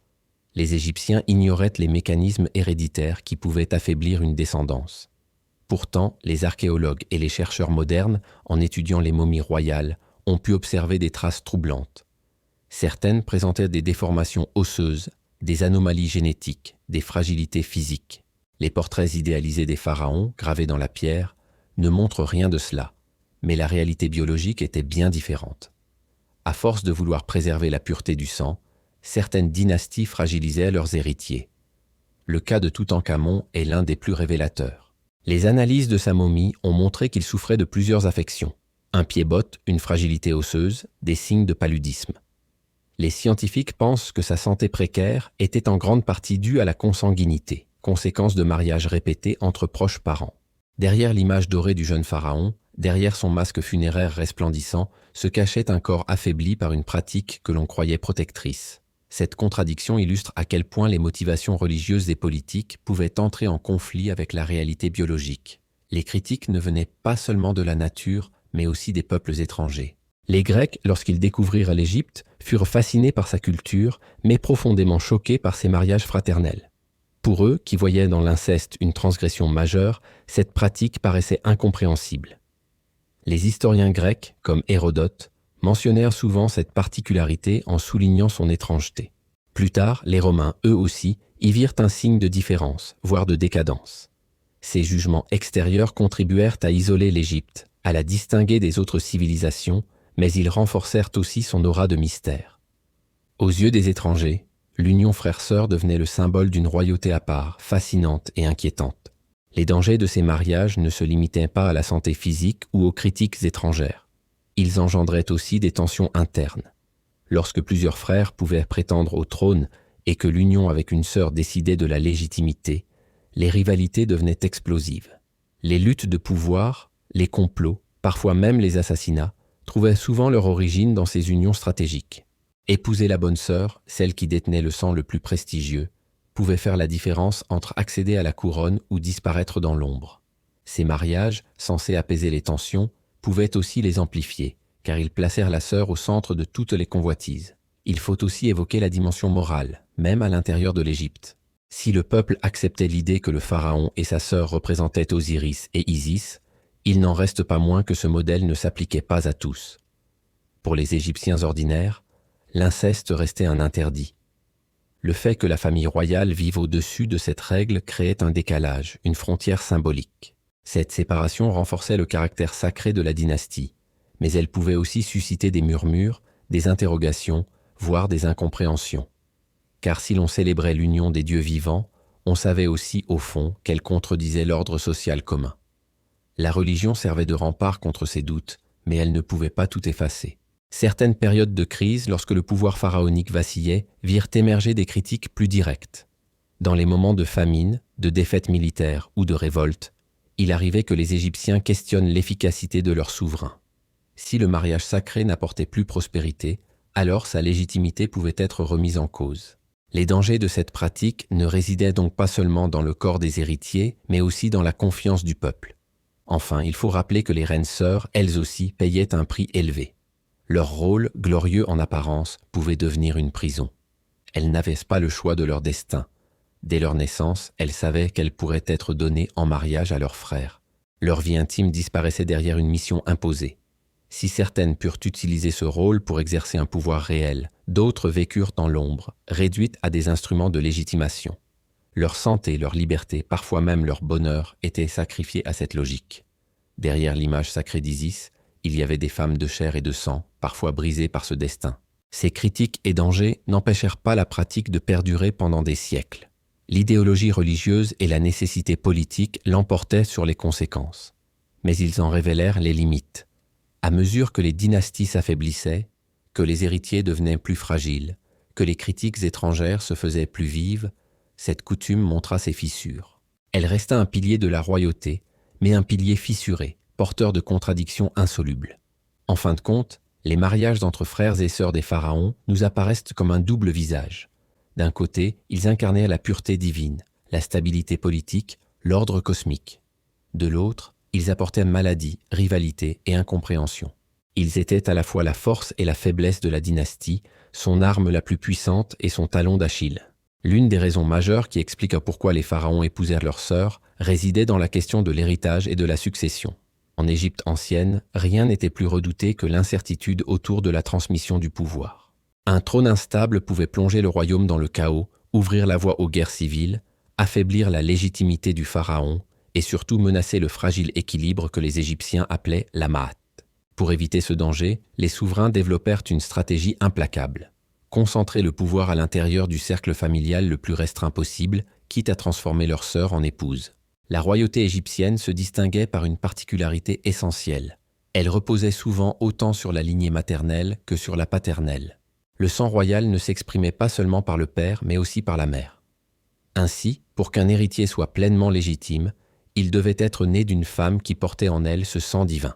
Les Égyptiens ignoraient les mécanismes héréditaires qui pouvaient affaiblir une descendance. Pourtant, les archéologues et les chercheurs modernes, en étudiant les momies royales, ont pu observer des traces troublantes. Certaines présentaient des déformations osseuses, des anomalies génétiques, des fragilités physiques. Les portraits idéalisés des pharaons, gravés dans la pierre, ne montrent rien de cela, mais la réalité biologique était bien différente. À force de vouloir préserver la pureté du sang, certaines dynasties fragilisaient leurs héritiers. Le cas de Toutankhamon est l'un des plus révélateurs. Les analyses de sa momie ont montré qu'il souffrait de plusieurs affections. Un pied-botte, une fragilité osseuse, des signes de paludisme. Les scientifiques pensent que sa santé précaire était en grande partie due à la consanguinité, conséquence de mariages répétés entre proches parents. Derrière l'image dorée du jeune pharaon, derrière son masque funéraire resplendissant, se cachait un corps affaibli par une pratique que l'on croyait protectrice. Cette contradiction illustre à quel point les motivations religieuses et politiques pouvaient entrer en conflit avec la réalité biologique. Les critiques ne venaient pas seulement de la nature, mais aussi des peuples étrangers. Les Grecs, lorsqu'ils découvrirent l'Égypte, furent fascinés par sa culture, mais profondément choqués par ses mariages fraternels. Pour eux, qui voyaient dans l'inceste une transgression majeure, cette pratique paraissait incompréhensible. Les historiens grecs, comme Hérodote, mentionnèrent souvent cette particularité en soulignant son étrangeté. Plus tard, les Romains, eux aussi, y virent un signe de différence, voire de décadence. Ces jugements extérieurs contribuèrent à isoler l'Égypte, à la distinguer des autres civilisations, mais ils renforcèrent aussi son aura de mystère. Aux yeux des étrangers, l'union frère-sœur devenait le symbole d'une royauté à part, fascinante et inquiétante. Les dangers de ces mariages ne se limitaient pas à la santé physique ou aux critiques étrangères. Ils engendraient aussi des tensions internes. Lorsque plusieurs frères pouvaient prétendre au trône et que l'union avec une sœur décidait de la légitimité, les rivalités devenaient explosives. Les luttes de pouvoir, les complots, parfois même les assassinats, trouvaient souvent leur origine dans ces unions stratégiques. Épouser la bonne sœur, celle qui détenait le sang le plus prestigieux, pouvait faire la différence entre accéder à la couronne ou disparaître dans l'ombre. Ces mariages, censés apaiser les tensions, pouvaient aussi les amplifier, car ils placèrent la sœur au centre de toutes les convoitises. Il faut aussi évoquer la dimension morale, même à l'intérieur de l'Égypte. Si le peuple acceptait l'idée que le pharaon et sa sœur représentaient Osiris et Isis, il n'en reste pas moins que ce modèle ne s'appliquait pas à tous. Pour les Égyptiens ordinaires, l'inceste restait un interdit. Le fait que la famille royale vive au-dessus de cette règle créait un décalage, une frontière symbolique. Cette séparation renforçait le caractère sacré de la dynastie, mais elle pouvait aussi susciter des murmures, des interrogations, voire des incompréhensions. Car si l'on célébrait l'union des dieux vivants, on savait aussi, au fond, qu'elle contredisait l'ordre social commun. La religion servait de rempart contre ces doutes, mais elle ne pouvait pas tout effacer. Certaines périodes de crise, lorsque le pouvoir pharaonique vacillait, virent émerger des critiques plus directes. Dans les moments de famine, de défaite militaire ou de révolte, il arrivait que les Égyptiens questionnent l'efficacité de leur souverain. Si le mariage sacré n'apportait plus prospérité, alors sa légitimité pouvait être remise en cause. Les dangers de cette pratique ne résidaient donc pas seulement dans le corps des héritiers, mais aussi dans la confiance du peuple. Enfin, il faut rappeler que les reines sœurs, elles aussi, payaient un prix élevé. Leur rôle, glorieux en apparence, pouvait devenir une prison. Elles n'avaient pas le choix de leur destin. Dès leur naissance, elles savaient qu'elles pourraient être données en mariage à leurs frères. Leur vie intime disparaissait derrière une mission imposée. Si certaines purent utiliser ce rôle pour exercer un pouvoir réel, d'autres vécurent dans l'ombre, réduites à des instruments de légitimation. Leur santé, leur liberté, parfois même leur bonheur, étaient sacrifiés à cette logique. Derrière l'image sacrée d'Isis, il y avait des femmes de chair et de sang, parfois brisées par ce destin. Ces critiques et dangers n'empêchèrent pas la pratique de perdurer pendant des siècles. L'idéologie religieuse et la nécessité politique l'emportaient sur les conséquences. Mais ils en révélèrent les limites. À mesure que les dynasties s'affaiblissaient, que les héritiers devenaient plus fragiles, que les critiques étrangères se faisaient plus vives, cette coutume montra ses fissures. Elle resta un pilier de la royauté, mais un pilier fissuré, porteur de contradictions insolubles. En fin de compte, les mariages entre frères et sœurs des pharaons nous apparaissent comme un double visage. D'un côté, ils incarnaient la pureté divine, la stabilité politique, l'ordre cosmique. De l'autre, ils apportaient maladie, rivalité et incompréhension. Ils étaient à la fois la force et la faiblesse de la dynastie, son arme la plus puissante et son talon d'Achille. L'une des raisons majeures qui expliquent pourquoi les pharaons épousèrent leurs sœurs résidait dans la question de l'héritage et de la succession. En Égypte ancienne, rien n'était plus redouté que l'incertitude autour de la transmission du pouvoir. Un trône instable pouvait plonger le royaume dans le chaos, ouvrir la voie aux guerres civiles, affaiblir la légitimité du pharaon et surtout menacer le fragile équilibre que les Égyptiens appelaient la Ma'at. Pour éviter ce danger, les souverains développèrent une stratégie implacable. Concentrer le pouvoir à l'intérieur du cercle familial le plus restreint possible, quitte à transformer leur sœur en épouse. La royauté égyptienne se distinguait par une particularité essentielle. Elle reposait souvent autant sur la lignée maternelle que sur la paternelle. Le sang royal ne s'exprimait pas seulement par le père, mais aussi par la mère. Ainsi, pour qu'un héritier soit pleinement légitime, il devait être né d'une femme qui portait en elle ce sang divin.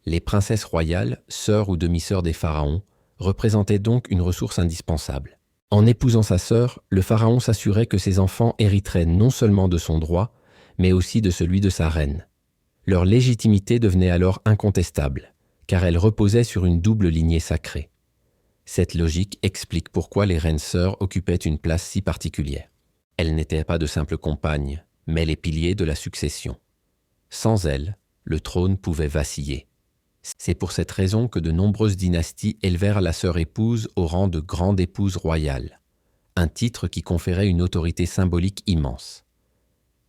Les princesses royales, sœurs ou demi-sœurs des pharaons, représentaient donc une ressource indispensable. En épousant sa sœur, le pharaon s'assurait que ses enfants hériteraient non seulement de son droit, mais aussi de celui de sa reine. Leur légitimité devenait alors incontestable, car elle reposait sur une double lignée sacrée. Cette logique explique pourquoi les reines sœurs occupaient une place si particulière. Elles n'étaient pas de simples compagnes, mais les piliers de la succession. Sans elles, le trône pouvait vaciller. C'est pour cette raison que de nombreuses dynasties élevèrent la sœur épouse au rang de grande épouse royale, un titre qui conférait une autorité symbolique immense.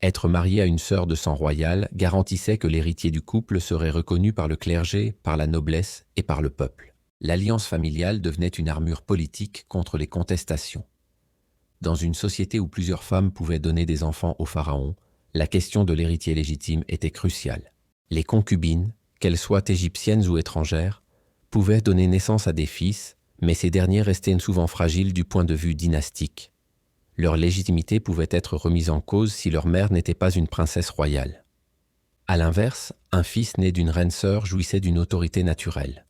Être marié à une sœur de sang royal garantissait que l'héritier du couple serait reconnu par le clergé, par la noblesse et par le peuple. L'alliance familiale devenait une armure politique contre les contestations. Dans une société où plusieurs femmes pouvaient donner des enfants au pharaon, la question de l'héritier légitime était cruciale. Les concubines, qu'elles soient égyptiennes ou étrangères, pouvaient donner naissance à des fils, mais ces derniers restaient souvent fragiles du point de vue dynastique. Leur légitimité pouvait être remise en cause si leur mère n'était pas une princesse royale. À l'inverse, un fils né d'une reine sœur jouissait d'une autorité naturelle.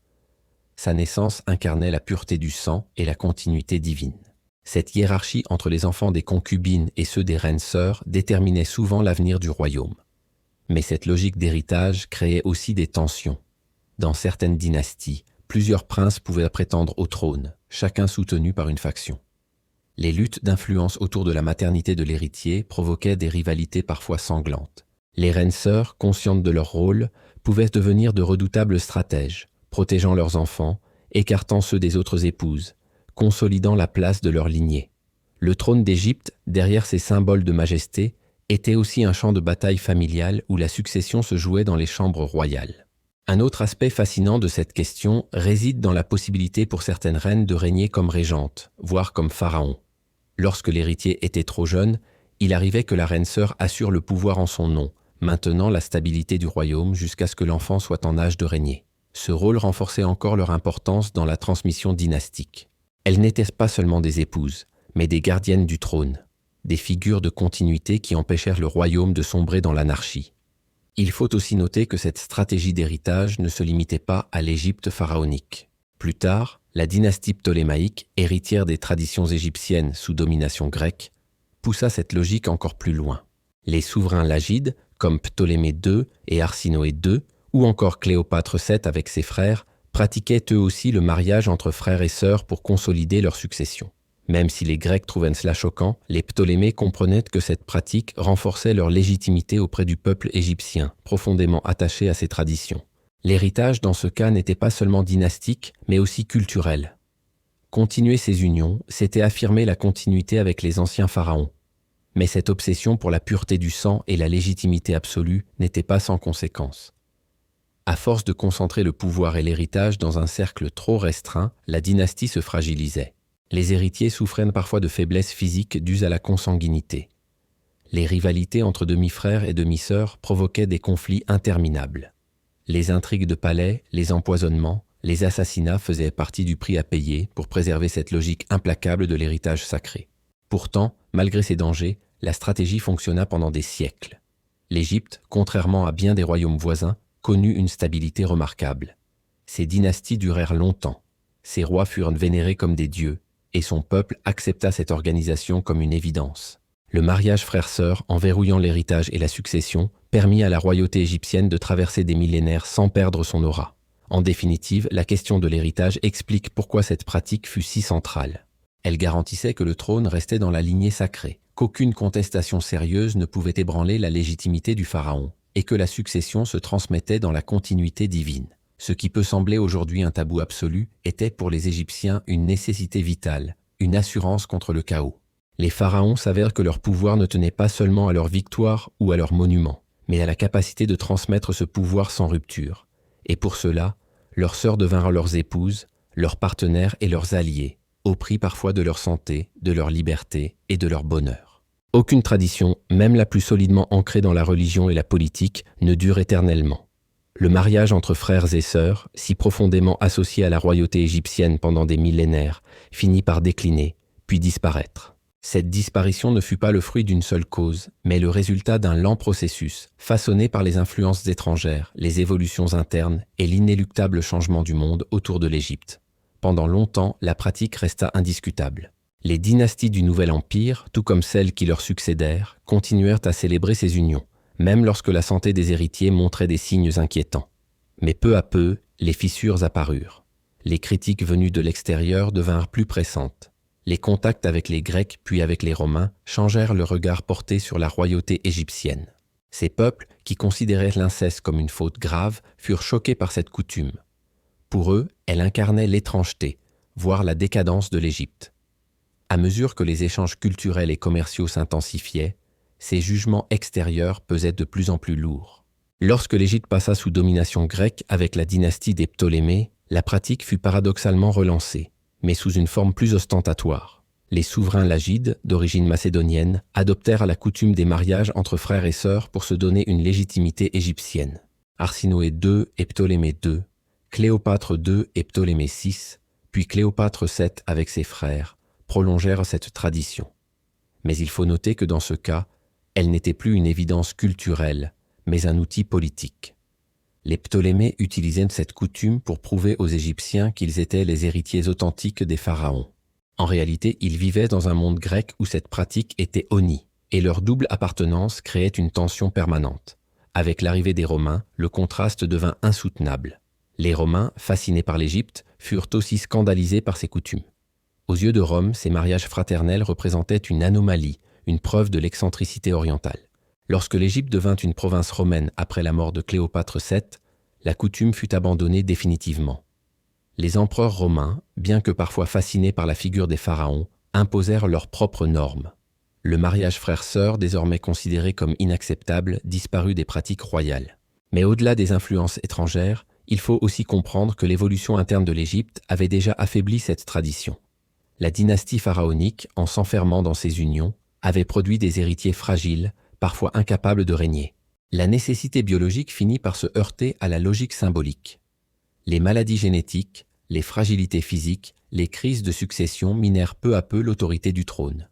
Sa naissance incarnait la pureté du sang et la continuité divine. Cette hiérarchie entre les enfants des concubines et ceux des reines-sœurs déterminait souvent l'avenir du royaume. Mais cette logique d'héritage créait aussi des tensions. Dans certaines dynasties, plusieurs princes pouvaient prétendre au trône, chacun soutenu par une faction. Les luttes d'influence autour de la maternité de l'héritier provoquaient des rivalités parfois sanglantes. Les reines-sœurs, conscientes de leur rôle, pouvaient devenir de redoutables stratèges, protégeant leurs enfants, écartant ceux des autres épouses, consolidant la place de leur lignée. Le trône d'Égypte, derrière ses symboles de majesté, était aussi un champ de bataille familial où la succession se jouait dans les chambres royales. Un autre aspect fascinant de cette question réside dans la possibilité pour certaines reines de régner comme régentes, voire comme pharaon. Lorsque l'héritier était trop jeune, il arrivait que la reine-sœur assure le pouvoir en son nom, maintenant la stabilité du royaume jusqu'à ce que l'enfant soit en âge de régner. Ce rôle renforçait encore leur importance dans la transmission dynastique. Elles n'étaient pas seulement des épouses, mais des gardiennes du trône, des figures de continuité qui empêchèrent le royaume de sombrer dans l'anarchie. Il faut aussi noter que cette stratégie d'héritage ne se limitait pas à l'Égypte pharaonique. Plus tard, la dynastie ptolémaïque, héritière des traditions égyptiennes sous domination grecque, poussa cette logique encore plus loin. Les souverains lagides, comme Ptolémée II et Arsinoé II, ou encore Cléopâtre VII avec ses frères, pratiquaient eux aussi le mariage entre frères et sœurs pour consolider leur succession. Même si les Grecs trouvaient cela choquant, les Ptolémées comprenaient que cette pratique renforçait leur légitimité auprès du peuple égyptien, profondément attaché à ces traditions. L'héritage dans ce cas n'était pas seulement dynastique, mais aussi culturel. Continuer ces unions, c'était affirmer la continuité avec les anciens pharaons. Mais cette obsession pour la pureté du sang et la légitimité absolue n'était pas sans conséquences. À force de concentrer le pouvoir et l'héritage dans un cercle trop restreint, la dynastie se fragilisait. Les héritiers souffraient parfois de faiblesses physiques dues à la consanguinité. Les rivalités entre demi-frères et demi-sœurs provoquaient des conflits interminables. Les intrigues de palais, les empoisonnements, les assassinats faisaient partie du prix à payer pour préserver cette logique implacable de l'héritage sacré. Pourtant, malgré ces dangers, la stratégie fonctionna pendant des siècles. L'Égypte, contrairement à bien des royaumes voisins, connut une stabilité remarquable. Ces dynasties durèrent longtemps. Ses rois furent vénérés comme des dieux, et son peuple accepta cette organisation comme une évidence. Le mariage frère-sœur, en verrouillant l'héritage et la succession, permit à la royauté égyptienne de traverser des millénaires sans perdre son aura. En définitive, la question de l'héritage explique pourquoi cette pratique fut si centrale. Elle garantissait que le trône restait dans la lignée sacrée, qu'aucune contestation sérieuse ne pouvait ébranler la légitimité du pharaon, et que la succession se transmettait dans la continuité divine. Ce qui peut sembler aujourd'hui un tabou absolu était pour les Égyptiens une nécessité vitale, une assurance contre le chaos. Les pharaons s'avèrent que leur pouvoir ne tenait pas seulement à leur victoire ou à leurs monuments, mais à la capacité de transmettre ce pouvoir sans rupture. Et pour cela, leurs sœurs devinrent leurs épouses, leurs partenaires et leurs alliés, au prix parfois de leur santé, de leur liberté et de leur bonheur. Aucune tradition, même la plus solidement ancrée dans la religion et la politique, ne dure éternellement. Le mariage entre frères et sœurs, si profondément associé à la royauté égyptienne pendant des millénaires, finit par décliner, puis disparaître. Cette disparition ne fut pas le fruit d'une seule cause, mais le résultat d'un lent processus, façonné par les influences étrangères, les évolutions internes et l'inéluctable changement du monde autour de l'Égypte. Pendant longtemps, la pratique resta indiscutable. Les dynasties du Nouvel Empire, tout comme celles qui leur succédèrent, continuèrent à célébrer ces unions, même lorsque la santé des héritiers montrait des signes inquiétants. Mais peu à peu, les fissures apparurent. Les critiques venues de l'extérieur devinrent plus pressantes. Les contacts avec les Grecs puis avec les Romains changèrent le regard porté sur la royauté égyptienne. Ces peuples, qui considéraient l'inceste comme une faute grave, furent choqués par cette coutume. Pour eux, elle incarnait l'étrangeté, voire la décadence de l'Égypte. À mesure que les échanges culturels et commerciaux s'intensifiaient, ces jugements extérieurs pesaient de plus en plus lourds. Lorsque l'Égypte passa sous domination grecque avec la dynastie des Ptolémées, la pratique fut paradoxalement relancée, mais sous une forme plus ostentatoire. Les souverains lagides, d'origine macédonienne, adoptèrent la coutume des mariages entre frères et sœurs pour se donner une légitimité égyptienne. Arsinoé II et Ptolémée II, Cléopâtre II et Ptolémée VI, puis Cléopâtre VII avec ses frères, prolongèrent cette tradition. Mais il faut noter que dans ce cas, elle n'était plus une évidence culturelle, mais un outil politique. Les Ptolémées utilisaient cette coutume pour prouver aux Égyptiens qu'ils étaient les héritiers authentiques des pharaons. En réalité, ils vivaient dans un monde grec où cette pratique était honnie, et leur double appartenance créait une tension permanente. Avec l'arrivée des Romains, le contraste devint insoutenable. Les Romains, fascinés par l'Égypte, furent aussi scandalisés par ces coutumes. Aux yeux de Rome, ces mariages fraternels représentaient une anomalie, une preuve de l'excentricité orientale. Lorsque l'Égypte devint une province romaine après la mort de Cléopâtre VII, la coutume fut abandonnée définitivement. Les empereurs romains, bien que parfois fascinés par la figure des pharaons, imposèrent leurs propres normes. Le mariage frère-sœur, désormais considéré comme inacceptable, disparut des pratiques royales. Mais au-delà des influences étrangères, il faut aussi comprendre que l'évolution interne de l'Égypte avait déjà affaibli cette tradition. La dynastie pharaonique, en s'enfermant dans ses unions, avait produit des héritiers fragiles, parfois incapables de régner. La nécessité biologique finit par se heurter à la logique symbolique. Les maladies génétiques, les fragilités physiques, les crises de succession minèrent peu à peu l'autorité du trône.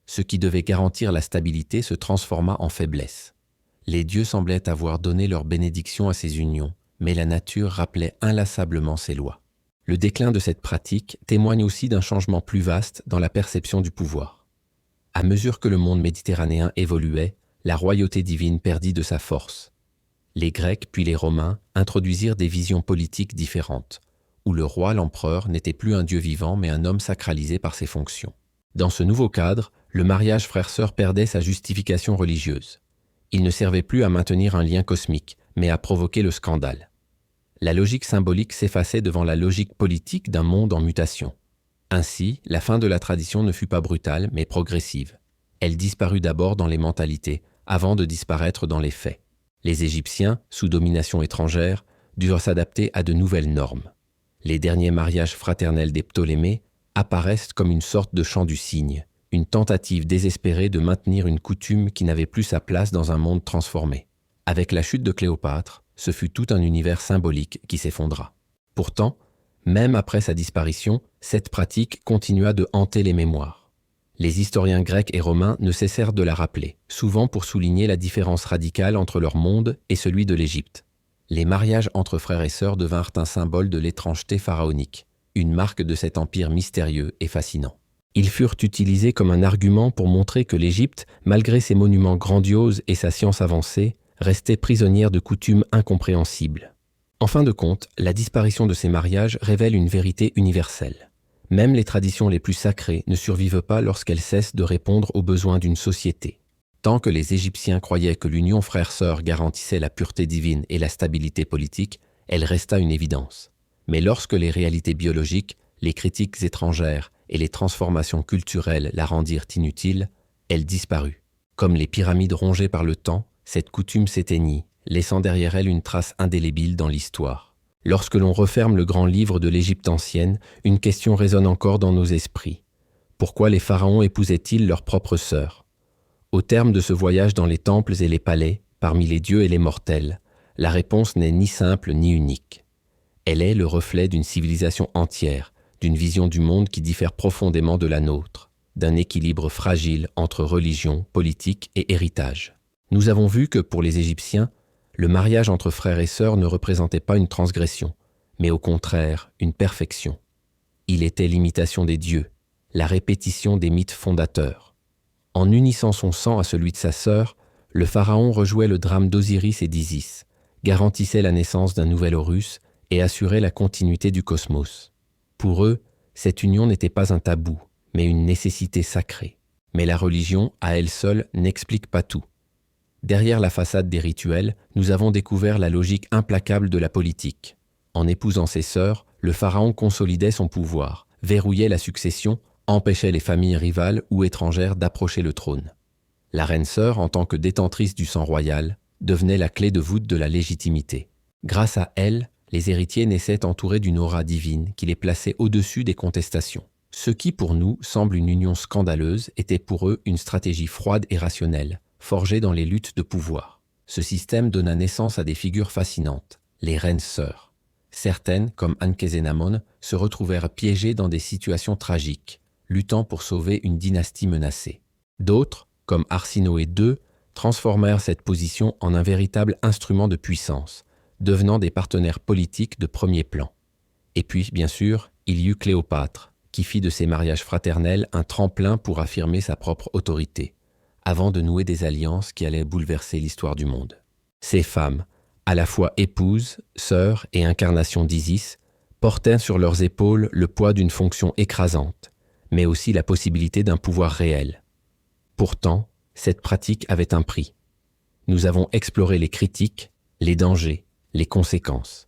Ce qui devait garantir la stabilité se transforma en faiblesse. Les dieux semblaient avoir donné leur bénédiction à ces unions, mais la nature rappelait inlassablement ses lois. Le déclin de cette pratique témoigne aussi d'un changement plus vaste dans la perception du pouvoir. À mesure que le monde méditerranéen évoluait, la royauté divine perdit de sa force. Les Grecs puis les Romains introduisirent des visions politiques différentes, où le roi, l'empereur, n'était plus un dieu vivant mais un homme sacralisé par ses fonctions. Dans ce nouveau cadre, le mariage frère-sœur perdait sa justification religieuse. Il ne servait plus à maintenir un lien cosmique, mais à provoquer le scandale. La logique symbolique s'effaçait devant la logique politique d'un monde en mutation. Ainsi, la fin de la tradition ne fut pas brutale, mais progressive. Elle disparut d'abord dans les mentalités, avant de disparaître dans les faits. Les Égyptiens, sous domination étrangère, durent s'adapter à de nouvelles normes. Les derniers mariages fraternels des Ptolémées apparaissent comme une sorte de chant du cygne, une tentative désespérée de maintenir une coutume qui n'avait plus sa place dans un monde transformé. Avec la chute de Cléopâtre, ce fut tout un univers symbolique qui s'effondra. Pourtant, même après sa disparition, cette pratique continua de hanter les mémoires. Les historiens grecs et romains ne cessèrent de la rappeler, souvent pour souligner la différence radicale entre leur monde et celui de l'Égypte. Les mariages entre frères et sœurs devinrent un symbole de l'étrangeté pharaonique, une marque de cet empire mystérieux et fascinant. Ils furent utilisés comme un argument pour montrer que l'Égypte, malgré ses monuments grandioses et sa science avancée, restait prisonnière de coutumes incompréhensibles. En fin de compte, la disparition de ces mariages révèle une vérité universelle. Même les traditions les plus sacrées ne survivent pas lorsqu'elles cessent de répondre aux besoins d'une société. Tant que les Égyptiens croyaient que l'union frère-sœur garantissait la pureté divine et la stabilité politique, elle resta une évidence. Mais lorsque les réalités biologiques, les critiques étrangères et les transformations culturelles la rendirent inutile, elle disparut. Comme les pyramides rongées par le temps, cette coutume s'éteignit, laissant derrière elle une trace indélébile dans l'histoire. Lorsque l'on referme le grand livre de l'Égypte ancienne, une question résonne encore dans nos esprits. Pourquoi les pharaons épousaient-ils leurs propres sœurs ? Au terme de ce voyage dans les temples et les palais, parmi les dieux et les mortels, la réponse n'est ni simple ni unique. Elle est le reflet d'une civilisation entière, d'une vision du monde qui diffère profondément de la nôtre, d'un équilibre fragile entre religion, politique et héritage. Nous avons vu que pour les Égyptiens, le mariage entre frères et sœurs ne représentait pas une transgression, mais au contraire une perfection. Il était l'imitation des dieux, la répétition des mythes fondateurs. En unissant son sang à celui de sa sœur, le pharaon rejouait le drame d'Osiris et d'Isis, garantissait la naissance d'un nouvel Horus et assurait la continuité du cosmos. Pour eux, cette union n'était pas un tabou, mais une nécessité sacrée. Mais la religion, à elle seule, n'explique pas tout. Derrière la façade des rituels, nous avons découvert la logique implacable de la politique. En épousant ses sœurs, le pharaon consolidait son pouvoir, verrouillait la succession, empêchait les familles rivales ou étrangères d'approcher le trône. La reine sœur, en tant que détentrice du sang royal, devenait la clé de voûte de la légitimité. Grâce à elle, les héritiers naissaient entourés d'une aura divine qui les plaçait au-dessus des contestations. Ce qui, pour nous, semble une union scandaleuse, était pour eux une stratégie froide et rationnelle, forgée dans les luttes de pouvoir. Ce système donna naissance à des figures fascinantes, les reines sœurs. Certaines, comme Ankhésénamon, se retrouvèrent piégées dans des situations tragiques, luttant pour sauver une dynastie menacée. D'autres, comme Arsinoé II, transformèrent cette position en un véritable instrument de puissance, devenant des partenaires politiques de premier plan. Et puis, bien sûr, il y eut Cléopâtre, qui fit de ses mariages fraternels un tremplin pour affirmer sa propre autorité, avant de nouer des alliances qui allaient bouleverser l'histoire du monde. Ces femmes, à la fois épouses, sœurs et incarnations d'Isis, portaient sur leurs épaules le poids d'une fonction écrasante, mais aussi la possibilité d'un pouvoir réel. Pourtant, cette pratique avait un prix. Nous avons exploré les critiques, les dangers, les conséquences.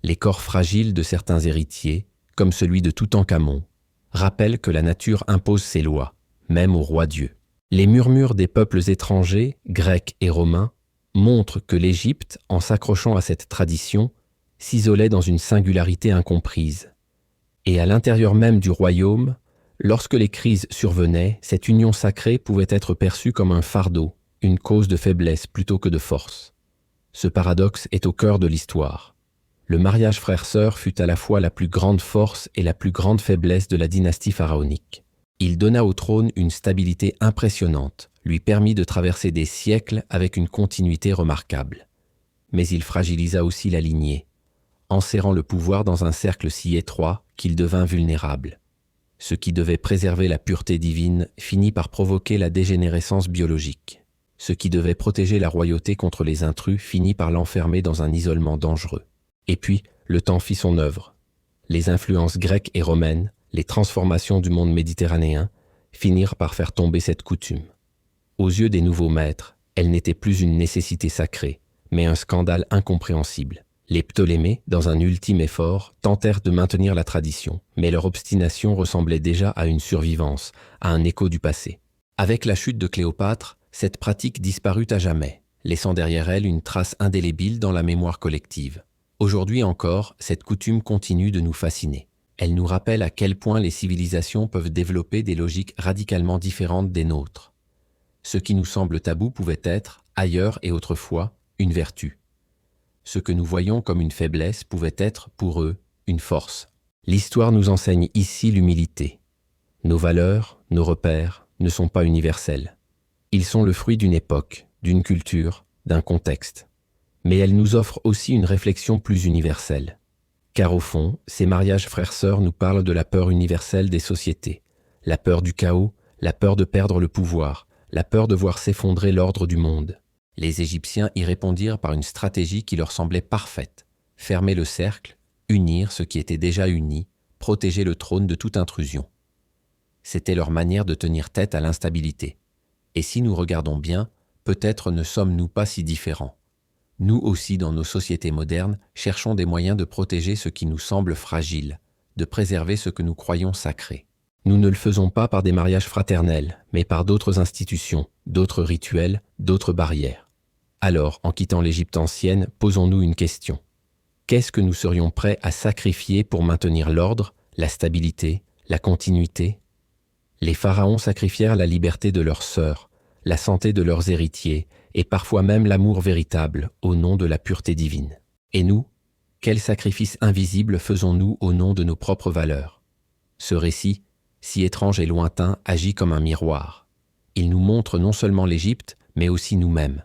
Les corps fragiles de certains héritiers, comme celui de Toutankhamon, rappellent que la nature impose ses lois, même au roi Dieu. Les murmures des peuples étrangers, grecs et romains, montrent que l'Égypte, en s'accrochant à cette tradition, s'isolait dans une singularité incomprise. Et à l'intérieur même du royaume, lorsque les crises survenaient, cette union sacrée pouvait être perçue comme un fardeau, une cause de faiblesse plutôt que de force. Ce paradoxe est au cœur de l'histoire. Le mariage frère-sœur fut à la fois la plus grande force et la plus grande faiblesse de la dynastie pharaonique. Il donna au trône une stabilité impressionnante, lui permit de traverser des siècles avec une continuité remarquable. Mais il fragilisa aussi la lignée, enserrant le pouvoir dans un cercle si étroit qu'il devint vulnérable. Ce qui devait préserver la pureté divine finit par provoquer la dégénérescence biologique. Ce qui devait protéger la royauté contre les intrus finit par l'enfermer dans un isolement dangereux. Et puis, le temps fit son œuvre. Les influences grecques et romaines, les transformations du monde méditerranéen, finirent par faire tomber cette coutume. Aux yeux des nouveaux maîtres, elle n'était plus une nécessité sacrée, mais un scandale incompréhensible. Les Ptolémées, dans un ultime effort, tentèrent de maintenir la tradition, mais leur obstination ressemblait déjà à une survivance, à un écho du passé. Avec la chute de Cléopâtre, cette pratique disparut à jamais, laissant derrière elle une trace indélébile dans la mémoire collective. Aujourd'hui encore, cette coutume continue de nous fasciner. Elle nous rappelle à quel point les civilisations peuvent développer des logiques radicalement différentes des nôtres. Ce qui nous semble tabou pouvait être, ailleurs et autrefois, une vertu. Ce que nous voyons comme une faiblesse pouvait être, pour eux, une force. L'histoire nous enseigne ici l'humilité. Nos valeurs, nos repères, ne sont pas universels. Ils sont le fruit d'une époque, d'une culture, d'un contexte. Mais elles nous offrent aussi une réflexion plus universelle. Car au fond, ces mariages frères-sœurs nous parlent de la peur universelle des sociétés, la peur du chaos, la peur de perdre le pouvoir, la peur de voir s'effondrer l'ordre du monde. Les Égyptiens y répondirent par une stratégie qui leur semblait parfaite. Fermer le cercle, unir ce qui était déjà uni, protéger le trône de toute intrusion. C'était leur manière de tenir tête à l'instabilité. Et si nous regardons bien, peut-être ne sommes-nous pas si différents. Nous aussi, dans nos sociétés modernes, cherchons des moyens de protéger ce qui nous semble fragile, de préserver ce que nous croyons sacré. Nous ne le faisons pas par des mariages fraternels, mais par d'autres institutions, d'autres rituels, d'autres barrières. Alors, en quittant l'Égypte ancienne, posons-nous une question. Qu'est-ce que nous serions prêts à sacrifier pour maintenir l'ordre, la stabilité, la continuité ? Les pharaons sacrifièrent la liberté de leurs sœurs, la santé de leurs héritiers, et parfois même l'amour véritable, au nom de la pureté divine. Et nous, quel sacrifice invisible faisons-nous au nom de nos propres valeurs ? Ce récit, si étrange et lointain, agit comme un miroir. Il nous montre non seulement l'Égypte, mais aussi nous-mêmes.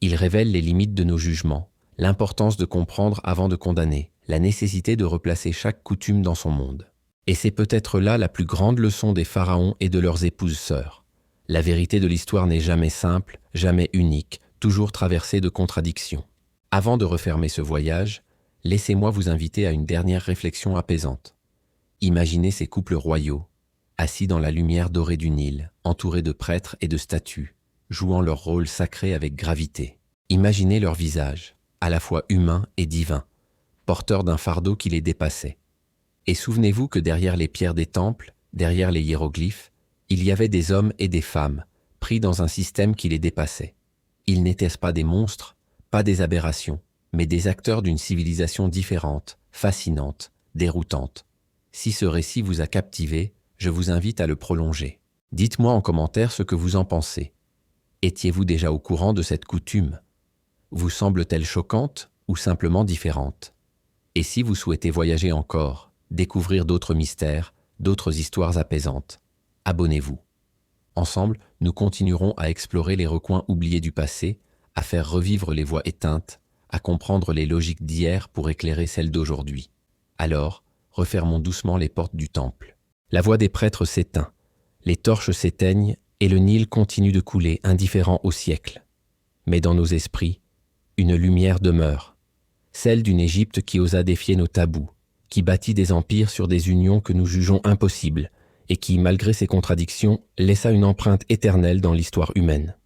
Il révèle les limites de nos jugements, l'importance de comprendre avant de condamner, la nécessité de replacer chaque coutume dans son monde. Et c'est peut-être là la plus grande leçon des pharaons et de leurs épouses sœurs. La vérité de l'histoire n'est jamais simple, jamais unique, toujours traversée de contradictions. Avant de refermer ce voyage, laissez-moi vous inviter à une dernière réflexion apaisante. Imaginez ces couples royaux, assis dans la lumière dorée du Nil, entourés de prêtres et de statues, jouant leur rôle sacré avec gravité. Imaginez leurs visages, à la fois humains et divins, porteurs d'un fardeau qui les dépassait. Et souvenez-vous que derrière les pierres des temples, derrière les hiéroglyphes, il y avait des hommes et des femmes, pris dans un système qui les dépassait. Ils n'étaient pas des monstres, pas des aberrations, mais des acteurs d'une civilisation différente, fascinante, déroutante. Si ce récit vous a captivé, je vous invite à le prolonger. Dites-moi en commentaire ce que vous en pensez. Étiez-vous déjà au courant de cette coutume ? Vous semble-t-elle choquante ou simplement différente ? Et si vous souhaitez voyager encore, découvrir d'autres mystères, d'autres histoires apaisantes, abonnez-vous. Ensemble, nous continuerons à explorer les recoins oubliés du passé, à faire revivre les voies éteintes, à comprendre les logiques d'hier pour éclairer celles d'aujourd'hui. Alors, refermons doucement les portes du temple. La voix des prêtres s'éteint, les torches s'éteignent et le Nil continue de couler, indifférent au siècle. Mais dans nos esprits, une lumière demeure, celle d'une Égypte qui osa défier nos tabous, qui bâtit des empires sur des unions que nous jugeons impossibles et qui, malgré ses contradictions, laissa une empreinte éternelle dans l'histoire humaine.